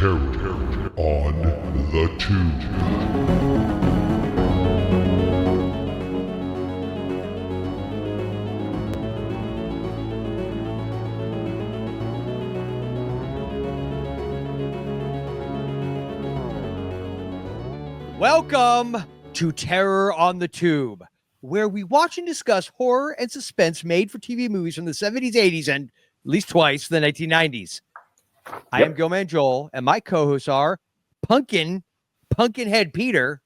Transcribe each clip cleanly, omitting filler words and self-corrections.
Terror on the Tube. Welcome to Terror on the Tube, where we watch and discuss horror and suspense made for TV movies from the 70s, 80s, and at least twice the 1990s. I am Gilman Joel, and my co-hosts are Pumpkinhead Peter.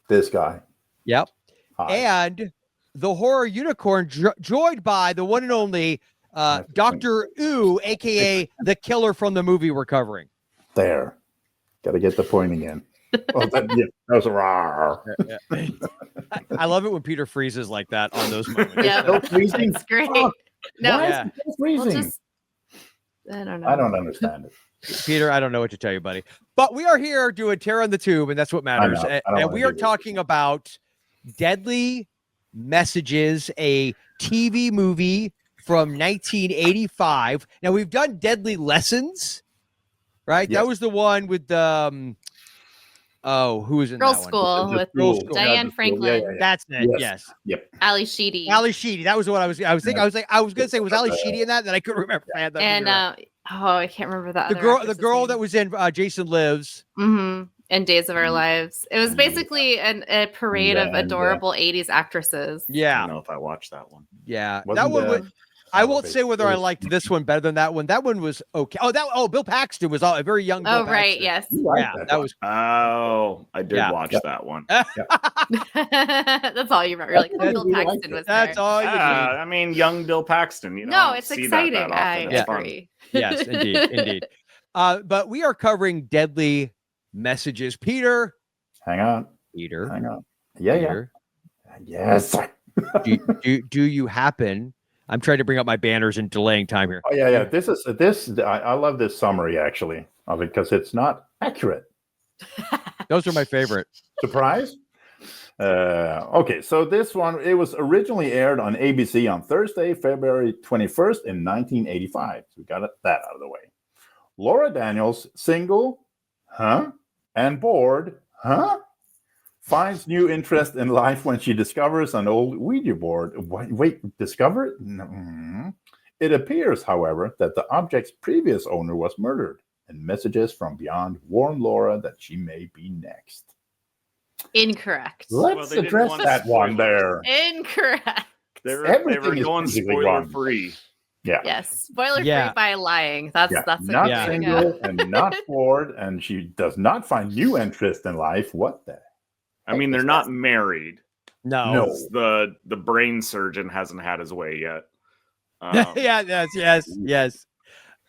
This guy. Yep. Hi. And the horror unicorn, joined by the one and only Dr. Ooh, a.k.a. the killer from the movie we're covering. There. Got to get the point again. Oh, that was a rawr. I love it when Peter freezes like that on those moments. Yeah, Still freezing? it's great. Oh, No, why yeah. is it still freezing? I don't know. I don't understand it. Peter, I don't know what to tell you, buddy. But we are here doing Terror on the Tube, and that's what matters. I don't And wanna we do are this. talking about Deadly Messages, a TV movie from 1985. Now, we've done Deadly Lessons, right? Yes. That was the one with the... who was in Girls' that one? School with Girls' School. Diane Franklin. That's it. Yes. Yes. Ali Sheedy. Ali Sheedy. That was what I was thinking. I was going to say, was Ali Sheedy in that? Then I couldn't remember. I had that And figure out. I can't remember that. the girl that was in Jason Lives. And Days of Our Lives. It was basically a parade of And, adorable 80s actresses. I Yeah. don't know if I watched that one. Yeah. Wasn't That one the- was, I won't say whether I liked this one better than that one. That one was okay. Bill Paxton was a very young Bill Oh, right. Paxton. Yes. You like Yeah, that one. was Oh, I did Yeah. watch Yep. that one. That's all you remember. You're like, That's Bill what you Paxton liked was it. That's there. all you need. I mean, young Bill Paxton. You know, No, I it's don't see exciting. That I often. It's fun. agree. Yes, indeed. But we are covering Deadly Messages. Peter. Hang on. Peter. Yeah. Yes. do you happen? I'm trying to bring up my banners and delaying time here. Oh, yeah. I love this summary, actually, of it, because it's not accurate. Those are my favorite. Surprise? Okay, so this one, it was originally aired on ABC on Thursday, February 21st in 1985. So we got that out of the way. Laura Daniels, single, and bored, finds new interest in life when she discovers an old Ouija board. Wait, discover it? It appears, however, that the object's previous owner was murdered, and messages from beyond warn Laura that she may be next. Incorrect. Let's they didn't address want that one spoilers. there. Incorrect. They were Everything is going basically spoiler wrong. free. Yeah. Yes. Spoiler Yeah. free by lying. That's a Not good way to single go. and not bored, and she does not find new interest in life. What the? I mean, they're not married. No. No. The brain surgeon hasn't had his way yet. Yes.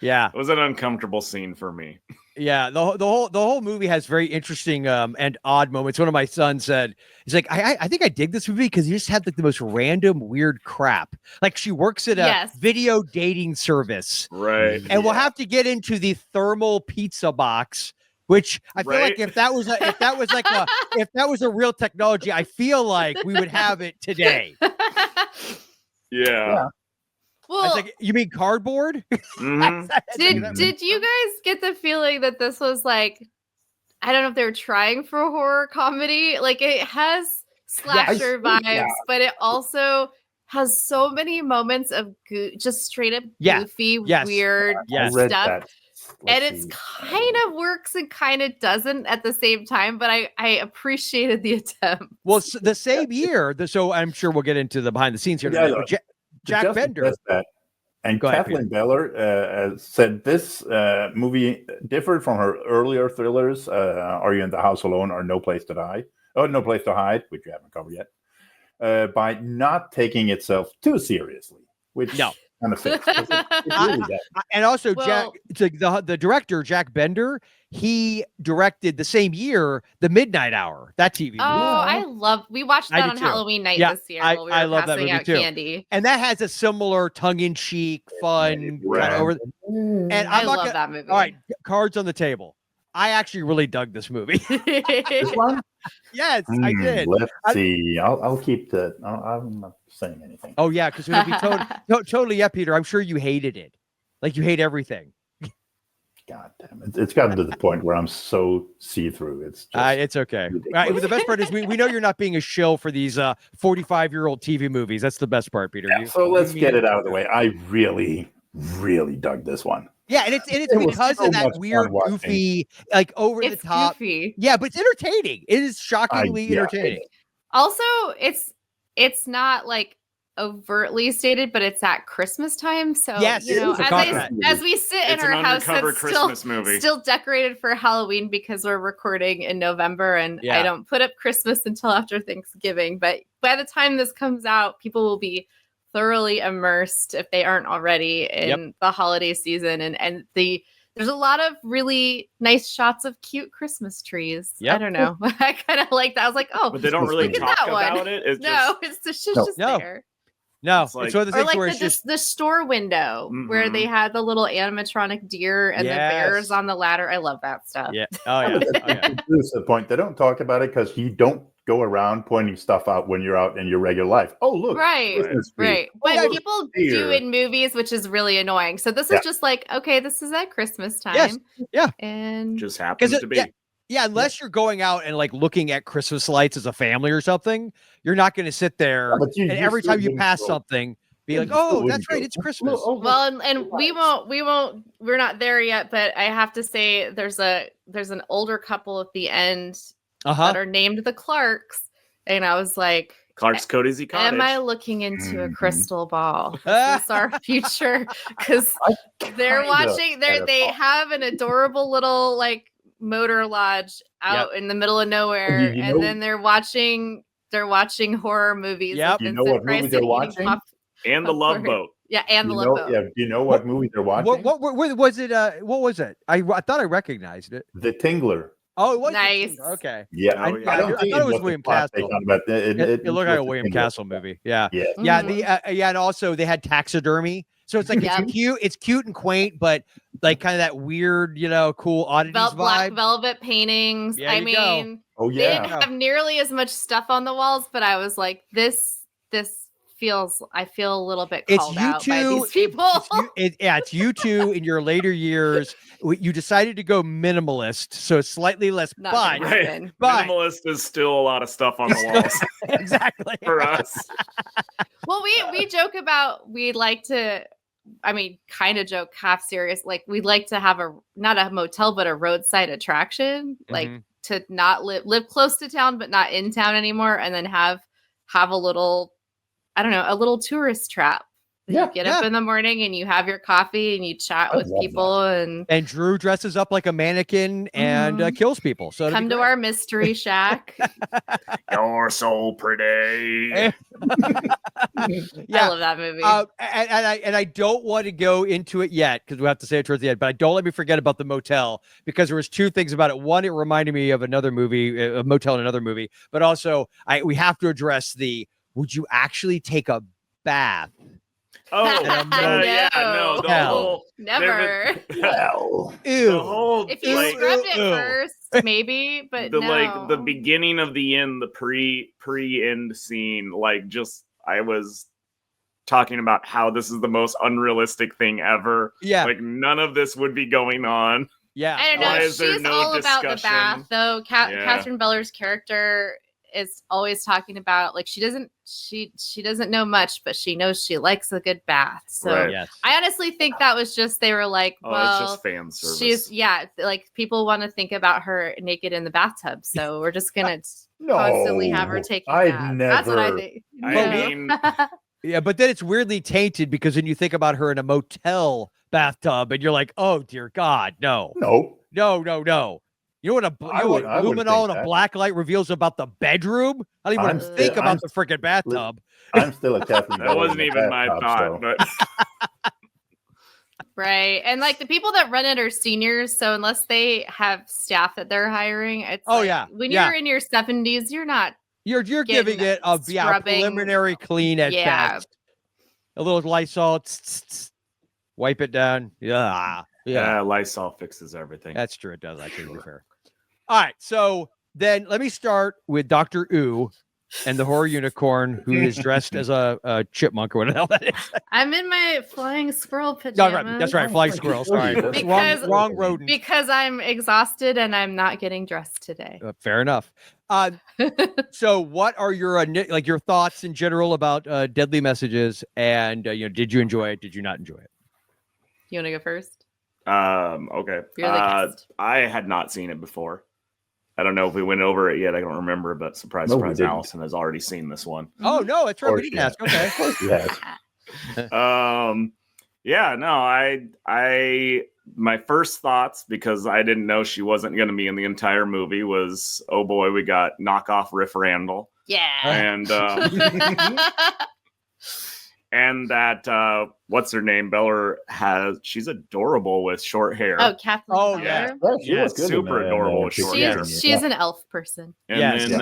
Yeah. It was an uncomfortable scene for me. Yeah, the whole movie has very interesting and odd moments. One of my sons said, he's like, I think I dig this movie because you just had like the most random weird crap. Like she works at a Yes. video dating service, Right. and we'll have to get into the thermal pizza box, which I feel like Right. if that was a real technology, I feel like we would have it today. Yeah. I was Well, like, you mean cardboard? Mhm. did you guys get the feeling that this was like, I don't know if they were trying for a horror comedy? Like it has slasher vibes, yeah. but it also has so many moments of just straight up Yeah. goofy, Yes. weird Yes. I read stuff. that. And Let's it's see. kind of works and kind of doesn't at the same time, but I appreciated the attempt. Well, the same year, so I'm sure we'll get into the behind the scenes here. Yeah, tonight, look, but Jack Just Bender. address that. And Go ahead, Kathleen Beller said this movie differed from her earlier thrillers, Are You in the House Alone or No Place to Hide, which you haven't covered yet, by not taking itself too seriously, which No. kind of fits. 'Cause it really does. And also, Well- the director, Jack Bender, he directed the same year, The Midnight Hour, that TV movie. We watched I that did on too. Halloween night Yeah, this year I- while we I were love that passing movie out too. candy. And that has a similar tongue-in-cheek, fun, Right. kind of over. And I I'm not love gonna, that movie. all right, cards on the table. I actually really dug this movie. This one? Yes, I did. Let's see. I'll keep the. I'm not saying anything. Oh yeah, because it would be totally, yeah, Peter. I'm sure you hated it. Like you hate everything. God damn it. It's gotten to the point where I'm so see-through. It's okay. ridiculous. The best part is we know you're not being a shill for these 45-year-old TV movies. That's the best part, Peter. So let's get it out of the way. I really, really dug this one. Yeah, and it's It was because so of that much fun weird, watching. goofy, like over the It's top. goofy. Yeah, but it's entertaining. It is shockingly entertaining. Also, it's not like overtly stated, but it's at Christmas time. So Yes, you know, it is a as we sit in It's our an house undercover that's Christmas movie. still decorated for Halloween because we're recording in November, and Yeah. I don't put up Christmas until after Thanksgiving. But by the time this comes out, people will be thoroughly immersed if they aren't already in the holiday season, and there's a lot of really nice shots of cute Christmas trees. Yep. I don't know. I kind of like that. I was like, oh, But they don't really look at talk that one. about it. It's no, just, it's just No. there. No, It's like- it's one of the Or things like where it's the just the store window where they had the little animatronic deer and the bears Yes. on the ladder. I love that stuff. yeah. Oh yeah. Oh, yeah. Here's the point. They don't talk about it because you don't go around pointing stuff out when you're out in your regular life. Oh, look. Right, Christmas tree. right. But Oh, people deer. do in movies, which is really annoying. So this Yeah. is just like, okay, this is at Christmas time. Yes. Yeah. And just happens to be. Yeah, unless you're going out and like looking at Christmas lights as a family or something, you're not going to sit there But you and every still time you wouldn't pass go. something, be Yeah, like, you still "Oh, wouldn't that's right, go, it's Christmas." "Oh, look, well, and we lights." won't. We're not there yet. But I have to say, there's an older couple at the end that are named the Clarks, and I was like, Clark's Cozy Cottage. am I looking into a Mhm. crystal ball? Is this our future? Because they're Kinda watching. had a They thought. have an adorable little like motor lodge out in the middle of nowhere, you and know- then they're watching horror movies. Yep. with You know Vincent what movie Price they're and eating watching? and the Love popcorn. Boat. Yeah, and the You Love know, Boat. yeah, do you know what movie they're watching? What was it? What was it? I thought I recognized it. The Tingler. Oh, it was Nice. Okay. Yeah, Oh, yeah. I don't I think thought it was the William plot take Castle. on, but It looked like a was William the Tingler. Castle movie. Yeah. Yeah. Yeah, Mhm. and also they had taxidermy. So it's like Yep. it's cute and quaint, but like kind of that weird, cool oddities Black vibe. velvet paintings. Yeah, I you go. mean, Oh they yeah. didn't have nearly as much stuff on the walls, but I was like, this I feel a little bit It's called you out by two. these people. It's you two in your later years. You decided to go minimalist, so it's slightly less. Not But gonna happen. But- Minimalist is still a lot of stuff on the walls exactly. for us. Well, we joke about we'd like to. I mean, kind of joke, half serious. Like we'd like to have not a motel, but a roadside attraction, like Mhm. to not live close to town, but not in town anymore, and then have a little, I don't know, a little tourist trap. Yeah, You get up in the morning and you have your coffee and you chat I with love people and And Drew dresses up like a mannequin and Mhm. kills people. So it'll come be to great. our mystery shack. You're so pretty. Eh, I Yeah. love that movie. And I don't want to go into it yet because we have to say it towards the end. But don't let me forget about the motel because there was two things about it. One, it reminded me of another movie, a motel in another movie. But also, we have to address would you actually take a bath? Oh, No. yeah, no. The No. whole, Never. Well, the Ew. whole, If you like, scrubbed it ew. first, maybe, but the no. like the beginning of the end, the pre-end scene, like just I was talking about how this is the most unrealistic thing ever. Yeah. Like none of this would be going on. Yeah. I don't know. Why is there She's no all about the discussion? bath, though. Yeah. Catherine Beller's character is always talking about like she doesn't know much, but she knows she likes a good bath. So Right. Yes. I honestly think that was just they were like, Oh, well, it's just fan service. she's like people want to think about her naked in the bathtub, so we're just gonna no, constantly have her taking I've baths. never. That's what I think. I No. mean, Yeah, but then it's weirdly tainted because then you think about her in a motel bathtub and you're like, oh dear God, no. No, No. You know what I wouldn't luminol think and a that. black light reveals about the bedroom? I don't even want I'm to still- think about I'm- the freaking bathtub. I'm still a Kathleen. that Bell wasn't in the even my bathtub, thought, so- but Right. And like the people that run it are seniors. So unless they have staff that they're hiring, it's Oh, like, yeah, when yeah. you're in your 70s, you're not. You're giving Getting it a scrubbing. preliminary clean at Yeah. best. A little Lysol, wipe it down. Yeah. Lysol fixes everything. That's true. It does, actually, to be fair. All right. So then let me start with Dr. Ooh and the horror unicorn who is dressed as a chipmunk or whatever the hell that is. I'm in my flying squirrel No, pajamas. right, that's right, flying squirrel. Sorry, Because- wrong rodent. Because I'm exhausted and I'm not getting dressed today. Fair enough. So, what are your your thoughts in general about Deadly Messages? And did you enjoy it? Did you not enjoy it? You want to go first? Okay. You're the guest. I had not seen it before. I don't know if we went over it yet. I don't remember, but surprise, No, we surprise, didn't. Allison has already seen this one. Oh no, that's right. We Of didn't ask. course, Okay. Yes. Yeah, no, I my first thoughts, because I didn't know she wasn't going to be in the entire movie, was, oh boy, we got knockoff Riff Randall. Yeah. And and that what's her name? Beller she's adorable with short hair. Oh, Kathleen. Oh, Beller. yeah. Yeah, she Yeah, was good super in adorable with short hair. She's an elf person. And Yes. then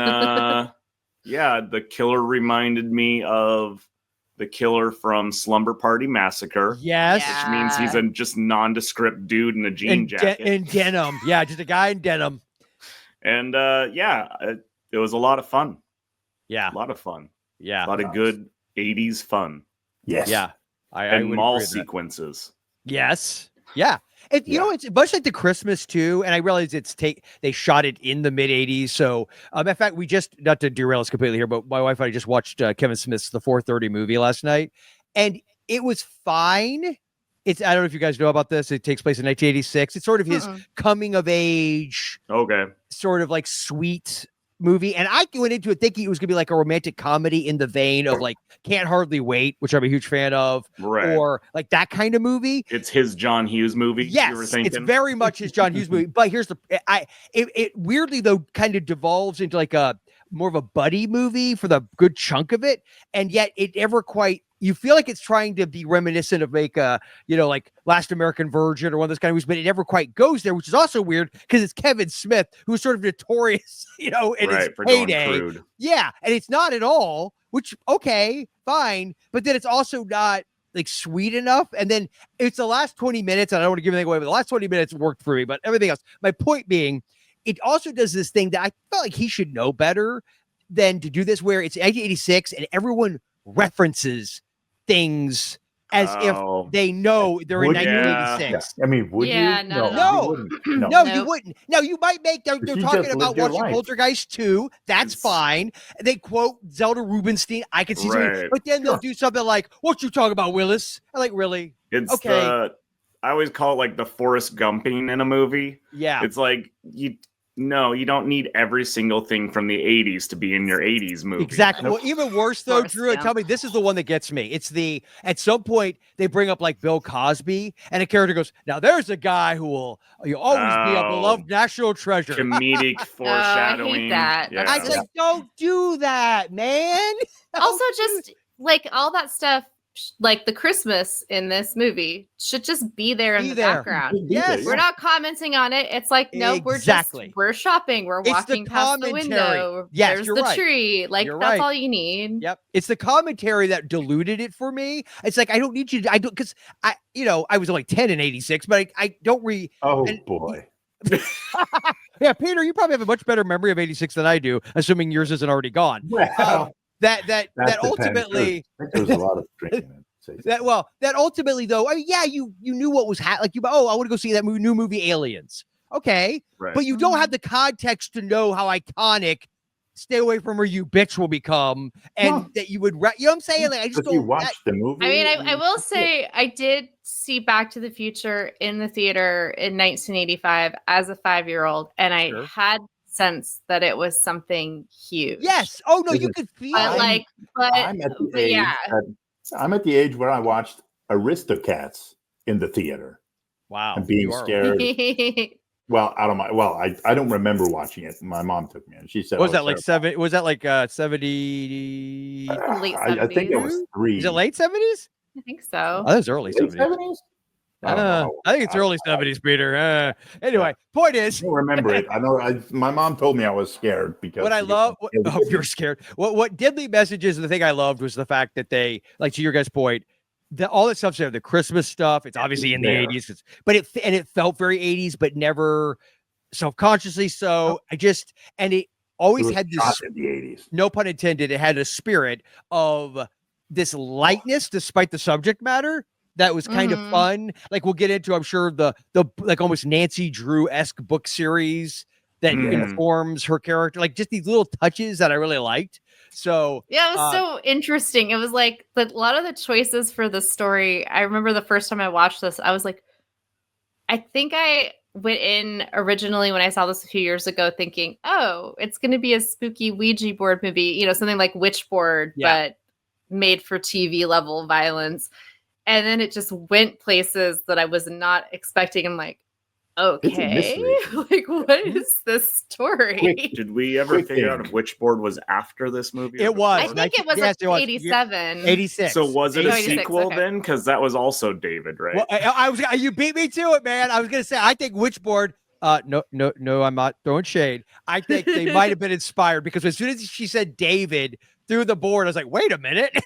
the killer reminded me of the killer from Slumber Party Massacre. Yes. Yeah. Which means he's a just nondescript dude in a jean jacket. In denim. Yeah, just a guy in denim. And it was a lot of fun. Yeah. A lot of fun. Yeah. A lot of good 80s fun. Yes. Yeah. I And would mall agree with that. sequences. Yes. Yeah. You know, it's much like the Christmas too. And I realize they shot it in the mid 80s. So in fact, we just, not to derail us completely here, but my wife and I just watched Kevin Smith's The 4:30 movie last night, and it was fine. I don't know if you guys know about this. It takes place in 1986. It's sort of his coming of age, Okay. sort of like sweet movie. And I went into it thinking it was gonna be like a romantic comedy in the vein of like Can't Hardly Wait, which I'm a huge fan of, Right. or like that kind of movie. It's his John Hughes movie. You were Yes, thinking? it's very much his John Hughes movie. But here's it weirdly though kind of devolves into like a more of a buddy movie for the good chunk of it, and yet it never quite. You feel like it's trying to be reminiscent of like like Last American Virgin or one of those kind of movies, but it never quite goes there, which is also weird because it's Kevin Smith, who's sort of notorious, in right, his for going heyday. crude. Yeah, and it's not at all, which okay, fine, but then it's also not like sweet enough. And then it's the last 20 minutes, and I don't want to give anything away, but the last 20 minutes worked for me, but everything else. My point being, it also does this thing that I felt like he should know better than to do this, where it's 1986 and everyone references things as if they know they're in Would you? 1986. Yeah. I mean, would Yeah, you? not at all. you wouldn't. No. No, Nope. you wouldn't. No, you might make. They're You talking just about lived your watching life. Poltergeist 2. That's It's- fine. They quote Zelda Rubinstein. I can see something, Right. but then they'll do something like, "What you talking about, Willis?" I'm like, really? It's Okay. I always call it like the Forrest Gumping in a movie. Yeah. It's like you don't need every single thing from the 80s to be in your 80s movie. Exactly. Well, even worse though, Forrest Drew, and Gump. tell me, this is the one that gets me. It's at some point they bring up like Bill Cosby, and a character goes, "Now there's a guy who will always be a Oh. beloved national treasure." Comedic foreshadowing. that. Yeah. I was like, don't do that, man. Also, just like all that stuff, like the Christmas in this movie should just be there in Be the there. background. Yes. We're not commenting on it. It's like, no, Exactly. we're shopping. We're It's the walking past the commentary. window. Yes, There's you're the right. tree. Like You're that's right. all you need. Yep. It's the commentary that diluted it for me. It's like, I don't need you to, I don't, because I was only 10 in 86, but I don't Oh and- boy. yeah, Peter, you probably have a much better memory of 86 than I do, assuming yours isn't already gone. Well, That depends. ultimately, I think there's a lot of drinking. that ultimately though, I mean, yeah, you knew what was I want to go see that new movie Aliens. Okay. Right. But you don't have the context to know how iconic Stay Away From Her, You Bitch will become, and No. that you would, you know what I'm saying? Like, I just If you don't. watch the movie, I mean, I will say I did see Back to the Future in the theater in 1985 as a 5-year-old, and I Sure. had sense that it was something huge. Yes. Oh no, Is you it- could feel But it. I'm at the age. yeah. I'm at the age where I watched Aristocats in the theater Wow. and being you are- scared. Well, out of my I don't remember watching it. My mom took me and she said, What was I that like terrified. 7? Was that like 70? Late I think it 70s? was 3. Is it late 70s? I think so. Oh, that was early Late 70s. 70s? I don't know. I think it's early 70s, Peter. Anyway, point is, I don't remember it. I know. My mom told me I was scared because what I she love, was- oh, you're scared. What Deadly Messages, the thing I loved was the fact that they, like to your guys' point, all that stuff's there. The Christmas stuff, it's obviously in the There. 80s, but it felt very 80s, but never self-consciously so. always It was had shot this, in the 80s. no pun intended, it had a spirit of this lightness despite the subject matter that was kind of fun. Like we'll get into, I'm sure, the like almost Nancy Drew-esque book series that informs her character, like just these little touches that I really liked. So yeah, it was so interesting. It was like a lot of the choices for the story. I remember the first time I watched this, I was like, I think I went in originally when I saw this a few years ago thinking, oh, it's going to be a spooky Ouija board movie, you know, something like Witchboard, but made for TV level violence. And then it just went places that I was not expecting. I'm like, okay, like what is this story? Did we ever figure out if Witchboard was after this movie? It was. I think it was like 87. 86. So was it a 86, sequel okay. then? Because that was also David, right? Well, I was. You beat me to it, man. I was gonna say. I think Witchboard. No. I'm not throwing shade. I think they might have been inspired because as soon as she said David through the board, I was like, wait a minute.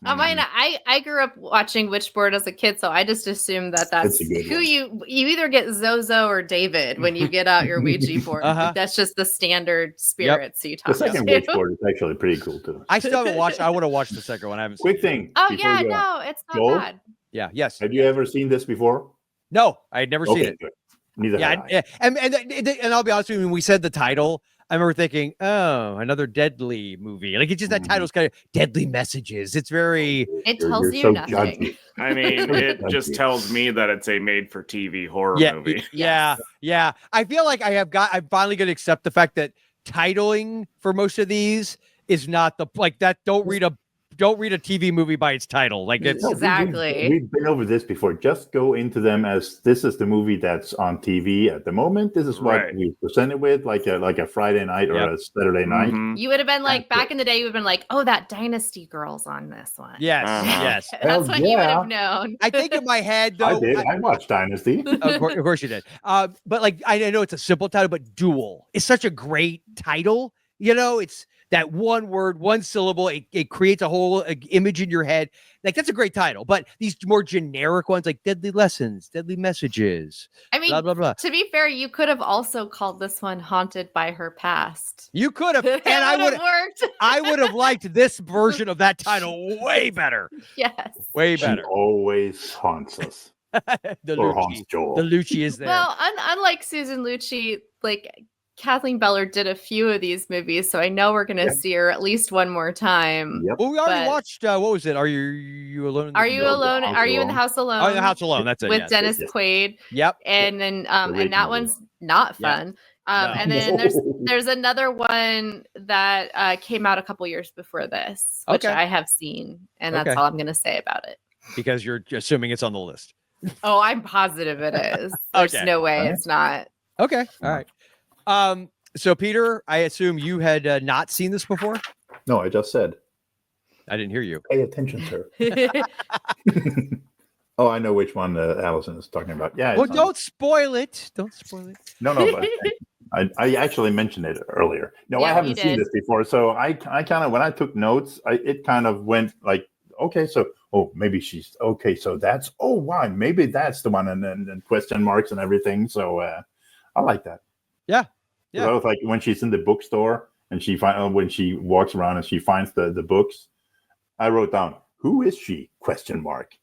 I grew up watching Witchboard as a kid, so I just assumed that's who you either get Zozo or David when you get out your Ouija board. That's just the standard spirits you talk The second to. Witchboard is actually pretty cool too. I still haven't watched. I want to watch the second one. I haven't. Quick thing. Oh before yeah, you go. no, it's not Joel? bad. Yeah. Yes. Have you ever seen this before? No, I had never seen Okay, it. good. Neither have I. And I'll be honest with you. When we said the title, I remember thinking, oh, another Deadly movie. Like it's just that title's kind of Deadly Messages. It's very. It tells You're you so nothing. judgy. I mean, it just tells me that it's a made-for-TV horror movie. Yeah. I feel like I'm finally going to accept the fact that titling for most of these is not that. Don't read a TV movie by its title. Like it's Exactly. We've been over this before. Just go into them as this is the movie that's on TV at the moment. This is what we present it with, like a Friday night or a Saturday night. You would have been like back in the day. You would have been like, "Oh, that Dynasty Girl's on this one." Yes. That's what you would have known. I think in my head though, I did. I watched Dynasty. Of course you did. But like I know it's a simple title, but Duel is such a great title. You know, it's that one word, one syllable. It creates a whole image in your head. Like that's a great title. But these more generic ones, like Deadly Lessons, Deadly Messages. I mean, blah, blah, blah. To be fair, you could have also called this one "Haunted by Her Past." You could have, and I would have worked. I would have liked this version of that title way better. Yes, way She better. always haunts us. The Or haunts Joel. The Lucci is there. Well, unlike Susan Lucci, like Kathleen Beller did a few of these movies, so I know we're going to see her at least one more time. Yep. Well, we already watched. What was it? Are you alone? In the Are you alone? Are you in the house alone? Oh, in the house alone. That's it. With Dennis Quaid. Yep. And then and that one's not fun. And then there's another one that came out a couple years before this, which I have seen, and that's all I'm going to say about it. Because you're assuming it's on the list. Oh, I'm positive it is. There's no way it's not. Okay. All right. So Peter, I assume you had not seen this before? No, I just said. I didn't hear you. Pay attention, sir. Oh, I know which one Allyson is talking about. Yeah. Well, don't spoil it. Don't spoil it. No, but I actually mentioned it earlier. No, Yeah, I haven't you seen did. this before. So I kind of, when I took notes, it kind of went like, okay, so, maybe she's, okay, so that's, wow, maybe that's the one, and then question marks and everything. So I like that. Yeah. Yeah. So like when she's in the bookstore and when she walks around and she finds the books, I wrote down, who is she? Question mark.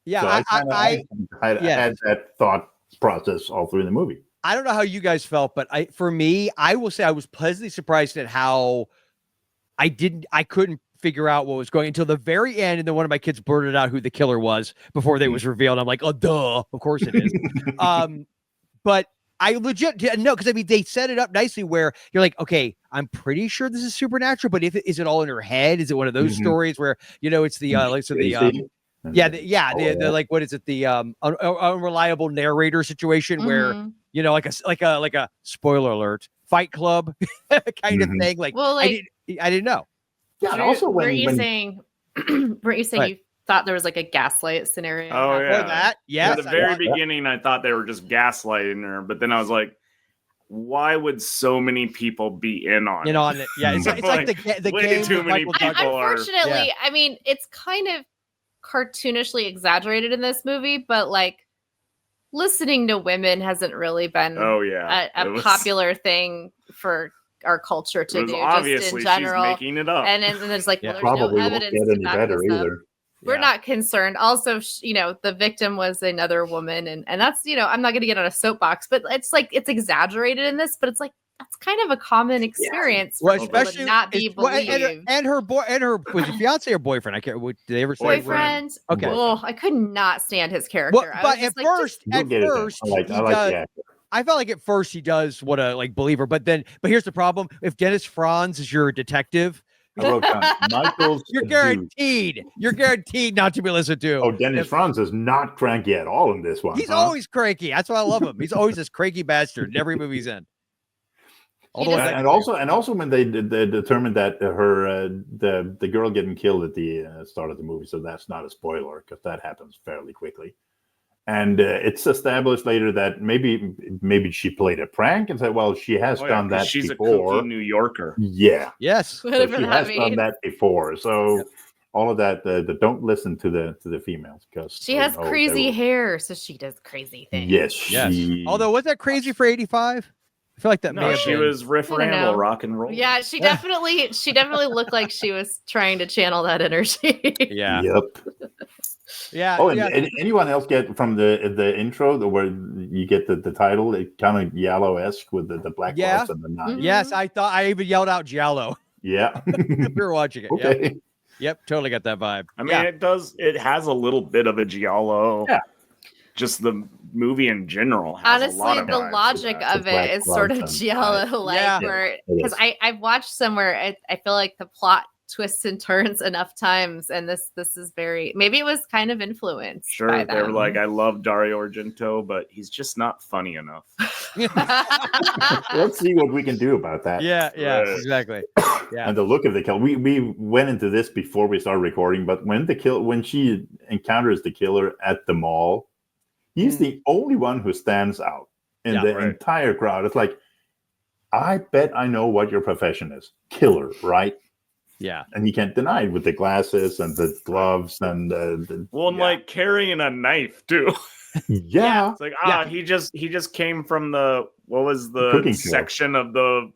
Yeah. So I had that thought process all through the movie. I don't know how you guys felt, but for me, I will say I was pleasantly surprised at how I couldn't figure out what was going until the very end. And then one of my kids blurted out who the killer was before they was revealed. I'm like, oh, duh, of course it is. But I legit no, because I mean they set it up nicely where you're like, okay, I'm pretty sure this is supernatural, but is it all in her head? Is it one of those stories where it's the the like what is it, the unreliable narrator situation where like a spoiler alert, Fight Club kind of thing? Like, well, like I didn't know. Yeah, and also were you saying you thought there was like a gaslight scenario? Oh, yeah. Or that, yes. At the very beginning, I thought they were just gaslighting her, but then I was like, why would so many people be in on it? Yeah, it's like the way game. too many people Unfortunately, I mean, it's kind of cartoonishly exaggerated in this movie, but like listening to women hasn't really been a popular thing for our culture to It was do, obviously just in general. she's making it up. And then there's like, Yeah. well, there's Probably no won't evidence get to any back better this up. either. We're not concerned. Also, the victim was another woman, and that's, I'm not going to get on a soapbox, but it's like it's exexaggerated in this, but it's like that's kind of a common experience for Well, people to especially not be believed. and her was it fiance or boyfriend? I can't. Did they ever say? Boyfriend. Okay. Oh, I could not stand his character. Well, I but was at just like, first, You'll get it then. I like the actor. I felt like at first he does what a believe her, but here's the problem: if Dennis Franz is your detective, I wrote down Michael's you're dude. guaranteed not to be listened to. Oh, Dennis Franz is not cranky at all in this one. He's always cranky. That's why I love him. He's always this cranky bastard in every movie he's in. And also when they determined that the girl getting killed at the start of the movie, so that's not a spoiler because that happens fairly quickly. And it's established later that maybe she played a prank and said, well, she has done that she's before. a kooky New Yorker. Yeah. Yes. So she has done that before. So all of that, don't listen to the females because she has crazy hair, so she does crazy things. Yes. Although, was that crazy for 85? I feel like that may have she been. was riff ramble rock and roll. Yeah, she definitely looked like she was trying to channel that energy. Yeah. Yep. Yeah. Oh, and anyone else get from the intro where you get the title? It kind of Giallo-esque with the black lights and the knife. Yes, I even yelled out Giallo. Yeah. We were watching it. Okay. Yep, totally got that vibe. I mean, it has a little bit of a Giallo. Yeah. Just the movie in general has Honestly, a lot of the vibes logic to of it is sort of Giallo-like, because I've watched somewhere. I feel like the plot twists and turns enough times, and this is very, maybe it was kind of influenced. Sure, by they were like, I love Dario Argento, but he's just not funny enough. Let's see what we can do about that. Yeah, exactly. Yeah. And the look of the kill. We went into this before we started recording, but when she encounters the killer at the mall, he's the only one who stands out in the entire crowd. It's like, I bet I know what your profession is. Killer, right? Yeah. And you can't deny it with the glasses and the gloves and like carrying a knife too. Yeah. It's like, he just came from the section of the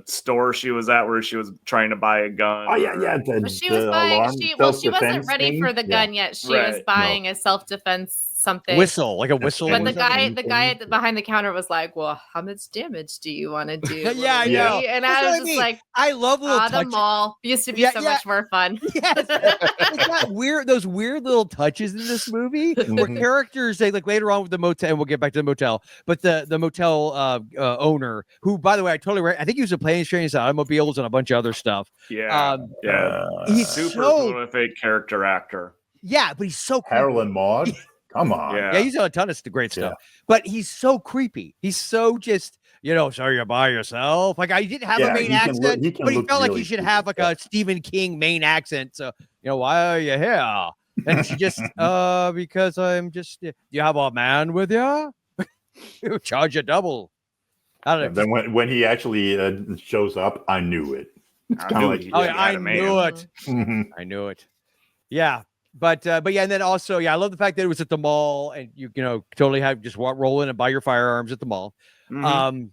store she was at where she was trying to buy a gun. Oh yeah. She wasn't ready for the gun yet. She was buying a self-defense something. Whistle, like a whistle. But the guy behind the counter was like, well, how much damage do you want to do? Yeah, I know. And I was just like, I love little touches. The mall used to be so much more fun. Yes. It's got those weird little touches in this movie where characters, they like later on with the motel, and we'll get back to the motel, but the motel owner, who, by the way, I think he was a plane trains, automobiles, and a bunch of other stuff. Yeah. He's super prolific character actor. Yeah, but he's so creepy. Harold and Maude. Come on. Yeah, he's done a ton of great stuff. But he's so creepy. He's so just, so you're by yourself. Like, I didn't have a main accent, but he felt like he should have like a Stephen King main accent. So, why are you here? And she just, because I'm just, do you have a man with you? You charge a double. I don't know. Then when he actually shows up, I knew it. I knew it. I knew it. Yeah. But yeah, and then also, I love the fact that it was at the mall, and you totally have just roll in and buy your firearms at the mall. Mm-hmm.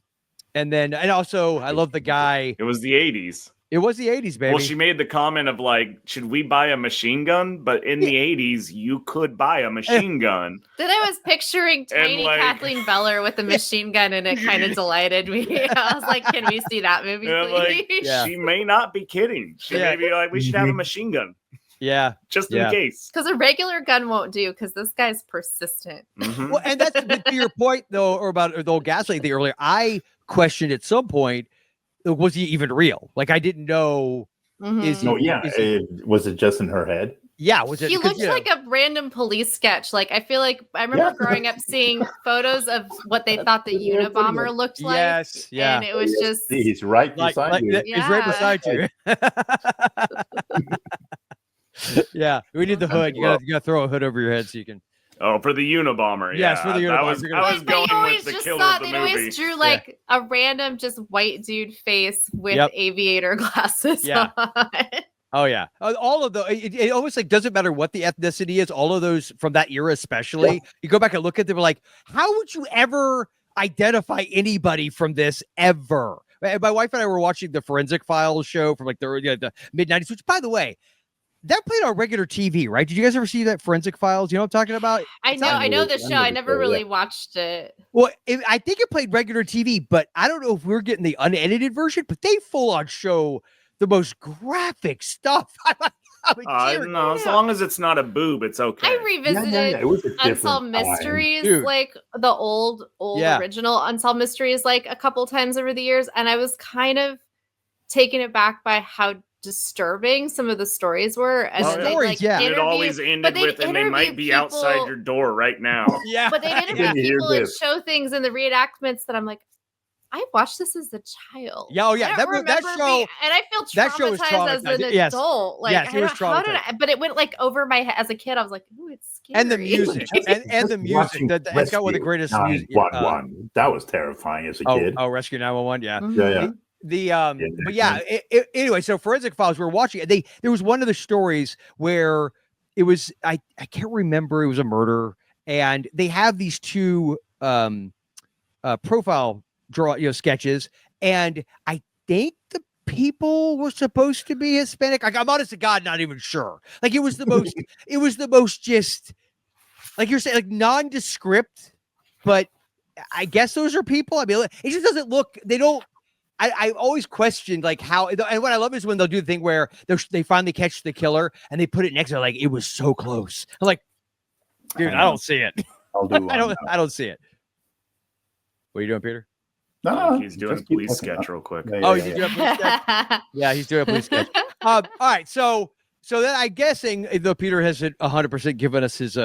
And also, I love the guy. It was the 80s. It was the 80s, baby. Well, she made the comment of like, should we buy a machine gun? But in the 80s, you could buy a machine gun. Then I was picturing tiny Kathleen Beller with a machine gun, and it kind of delighted me. I was like, can we see that movie, please? She may not be kidding. She may be like, we should have a machine gun. Yeah. Just in case. Because a regular gun won't do, because this guy's persistent. Mm-hmm. Well, and that's to your point, though, or about the old gaslighting thing earlier. I questioned at some point, was he even real? Like, I didn't know. Mm-hmm. Was it just in her head? Yeah. Was it? He looked like a random police sketch. Like, I feel like I remember growing up seeing photos of what they thought the Unabomber looked like. Yes. Yeah. And it was just. He's right beside you. He's right beside you. Yeah, we need the hood. You gotta throw a hood over your head so you can. Oh, for the Unabomber. Yes, for the Unabomber. I was going with the killer of the movie. They always drew like a random, just white dude face with aviator glasses on. Oh yeah, all of the it almost like doesn't matter what the ethnicity is. All of those from that era, especially, you go back and look at them, like, how would you ever identify anybody from this ever. My wife and I were watching the Forensic Files show from like the mid 90s, which, by the way, that played on regular TV, right? Did you guys ever see that Forensic Files? You know what I'm talking about? I know the show. I never really watched it. Well, I think it played regular TV, but I don't know if we're getting the unedited version, but they full on show the most graphic stuff. No, as long as it's not a boob, it's okay. I revisited It was a Unsolved different time. Mysteries, Dude. like the old original Unsolved Mysteries, like a couple times over the years, and I was kind of taken aback by how disturbing some of the stories were. And then they, like, it always ended with, and they might be outside your door right now. Yeah, but they interview people and show things in the reenactments that I'm like, I watched this as a child. Yeah, oh yeah, that show, and I feel traumatized as an adult. Like, yes, it was traumatizing. But it went like over my head as a kid. I was like, ooh, it's scary. And the music, and the music. It's got one of the greatest music. That was terrifying as a kid. Oh, Rescue 911. Yeah. Mm-hmm. Yeah. But yeah. Anyway, so Forensic Files, we were watching it. There was one of the stories where it was I can't remember. It was a murder, and they have these two profile sketches, and I think the people were supposed to be Hispanic. Like, I'm honest to God, not even sure. Like, it was the most just like you're saying, like nondescript, but I guess those are people. I mean, it just doesn't look. They don't. I always questioned like how, and what I love is when they'll do the thing where they finally catch the killer and they put it next to like it was so close. I'm like, dude, I don't see it. I don't see it. What are you doing, Peter? No, he's doing a police sketch real quick. He's doing a police sketch. Yeah, he's doing a police sketch. All right, so then I'm guessing, though Peter hasn't 100% given us his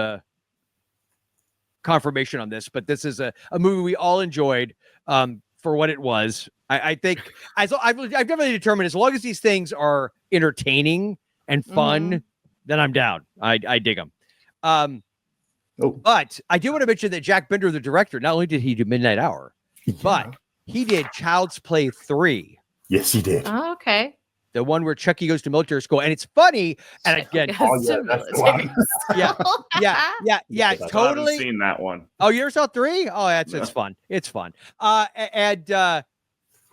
confirmation on this, but this is a movie we all enjoyed for what it was. I think I've definitely determined as long as these things are entertaining and fun, then I'm down. I dig them. But I do want to mention that Jack Bender, the director, not only did he do Midnight Hour, but he did Child's Play 3. Yes, he did. Oh, okay. The one where Chucky goes to military school, and it's funny. And again, yeah, totally. I've seen that one. Oh, you ever saw 3? Oh, it's fun. It's fun. And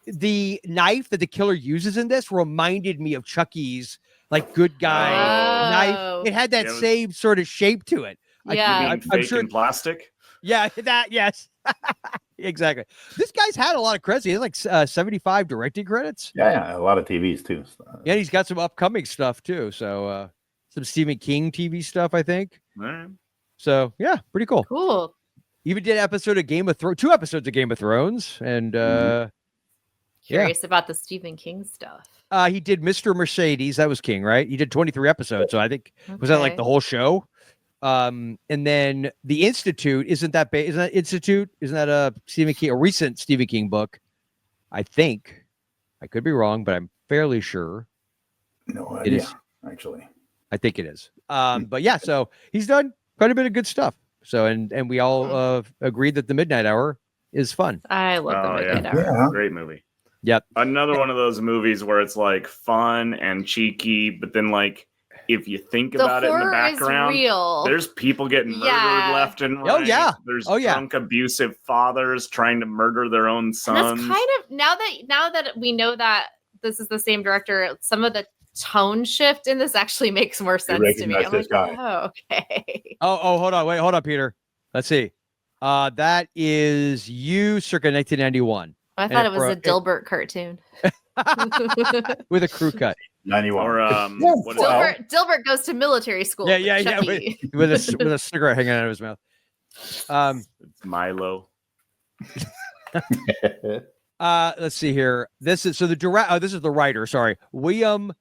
the knife that the killer uses in this reminded me of Chucky's like good guy knife. It had that same sort of shape to it. Yeah, I'm sure in plastic. Yeah, yes. Exactly. This guy's had a lot of credits. He has like 75 directing credits. Yeah, a lot of TVs too. Yeah, he's got some upcoming stuff too. So some Stephen King TV stuff, I think. Right. So yeah, pretty cool. Cool. Even did an episode of Game of Thrones, 2 episodes of Game of Thrones, and curious about the Stephen King stuff. He did Mr. Mercedes. That was King, right? He did 23 episodes. So I think was that like the whole show? And then The Institute, isn't that Institute? Isn't that a recent Stephen King book? I think. I could be wrong, but I'm fairly sure. No idea, it is. Actually. I think it is. But yeah, so he's done quite a bit of good stuff. So and we all agreed that The Midnight Hour is fun. I love The Midnight Hour. Yeah. Great movie. Yep. Another one of those movies where it's like fun and cheeky, but then like if you think about it in the background, there's people getting murdered left and right. Oh yeah. There's drunk, abusive fathers trying to murder their own sons. And that's kind of now that we know that this is the same director, some of the tone shift in this actually makes more sense to me. I'm like, oh, okay. Oh, hold on, Peter. Let's see. That is you circa 1991. I thought it was a Dilbert cartoon. With a crew cut. 91. Or Dilbert goes to military school. Yeah. With a cigarette hanging out of his mouth. It's Milo. Let's see here. This is the director. This is the writer. Sorry, William.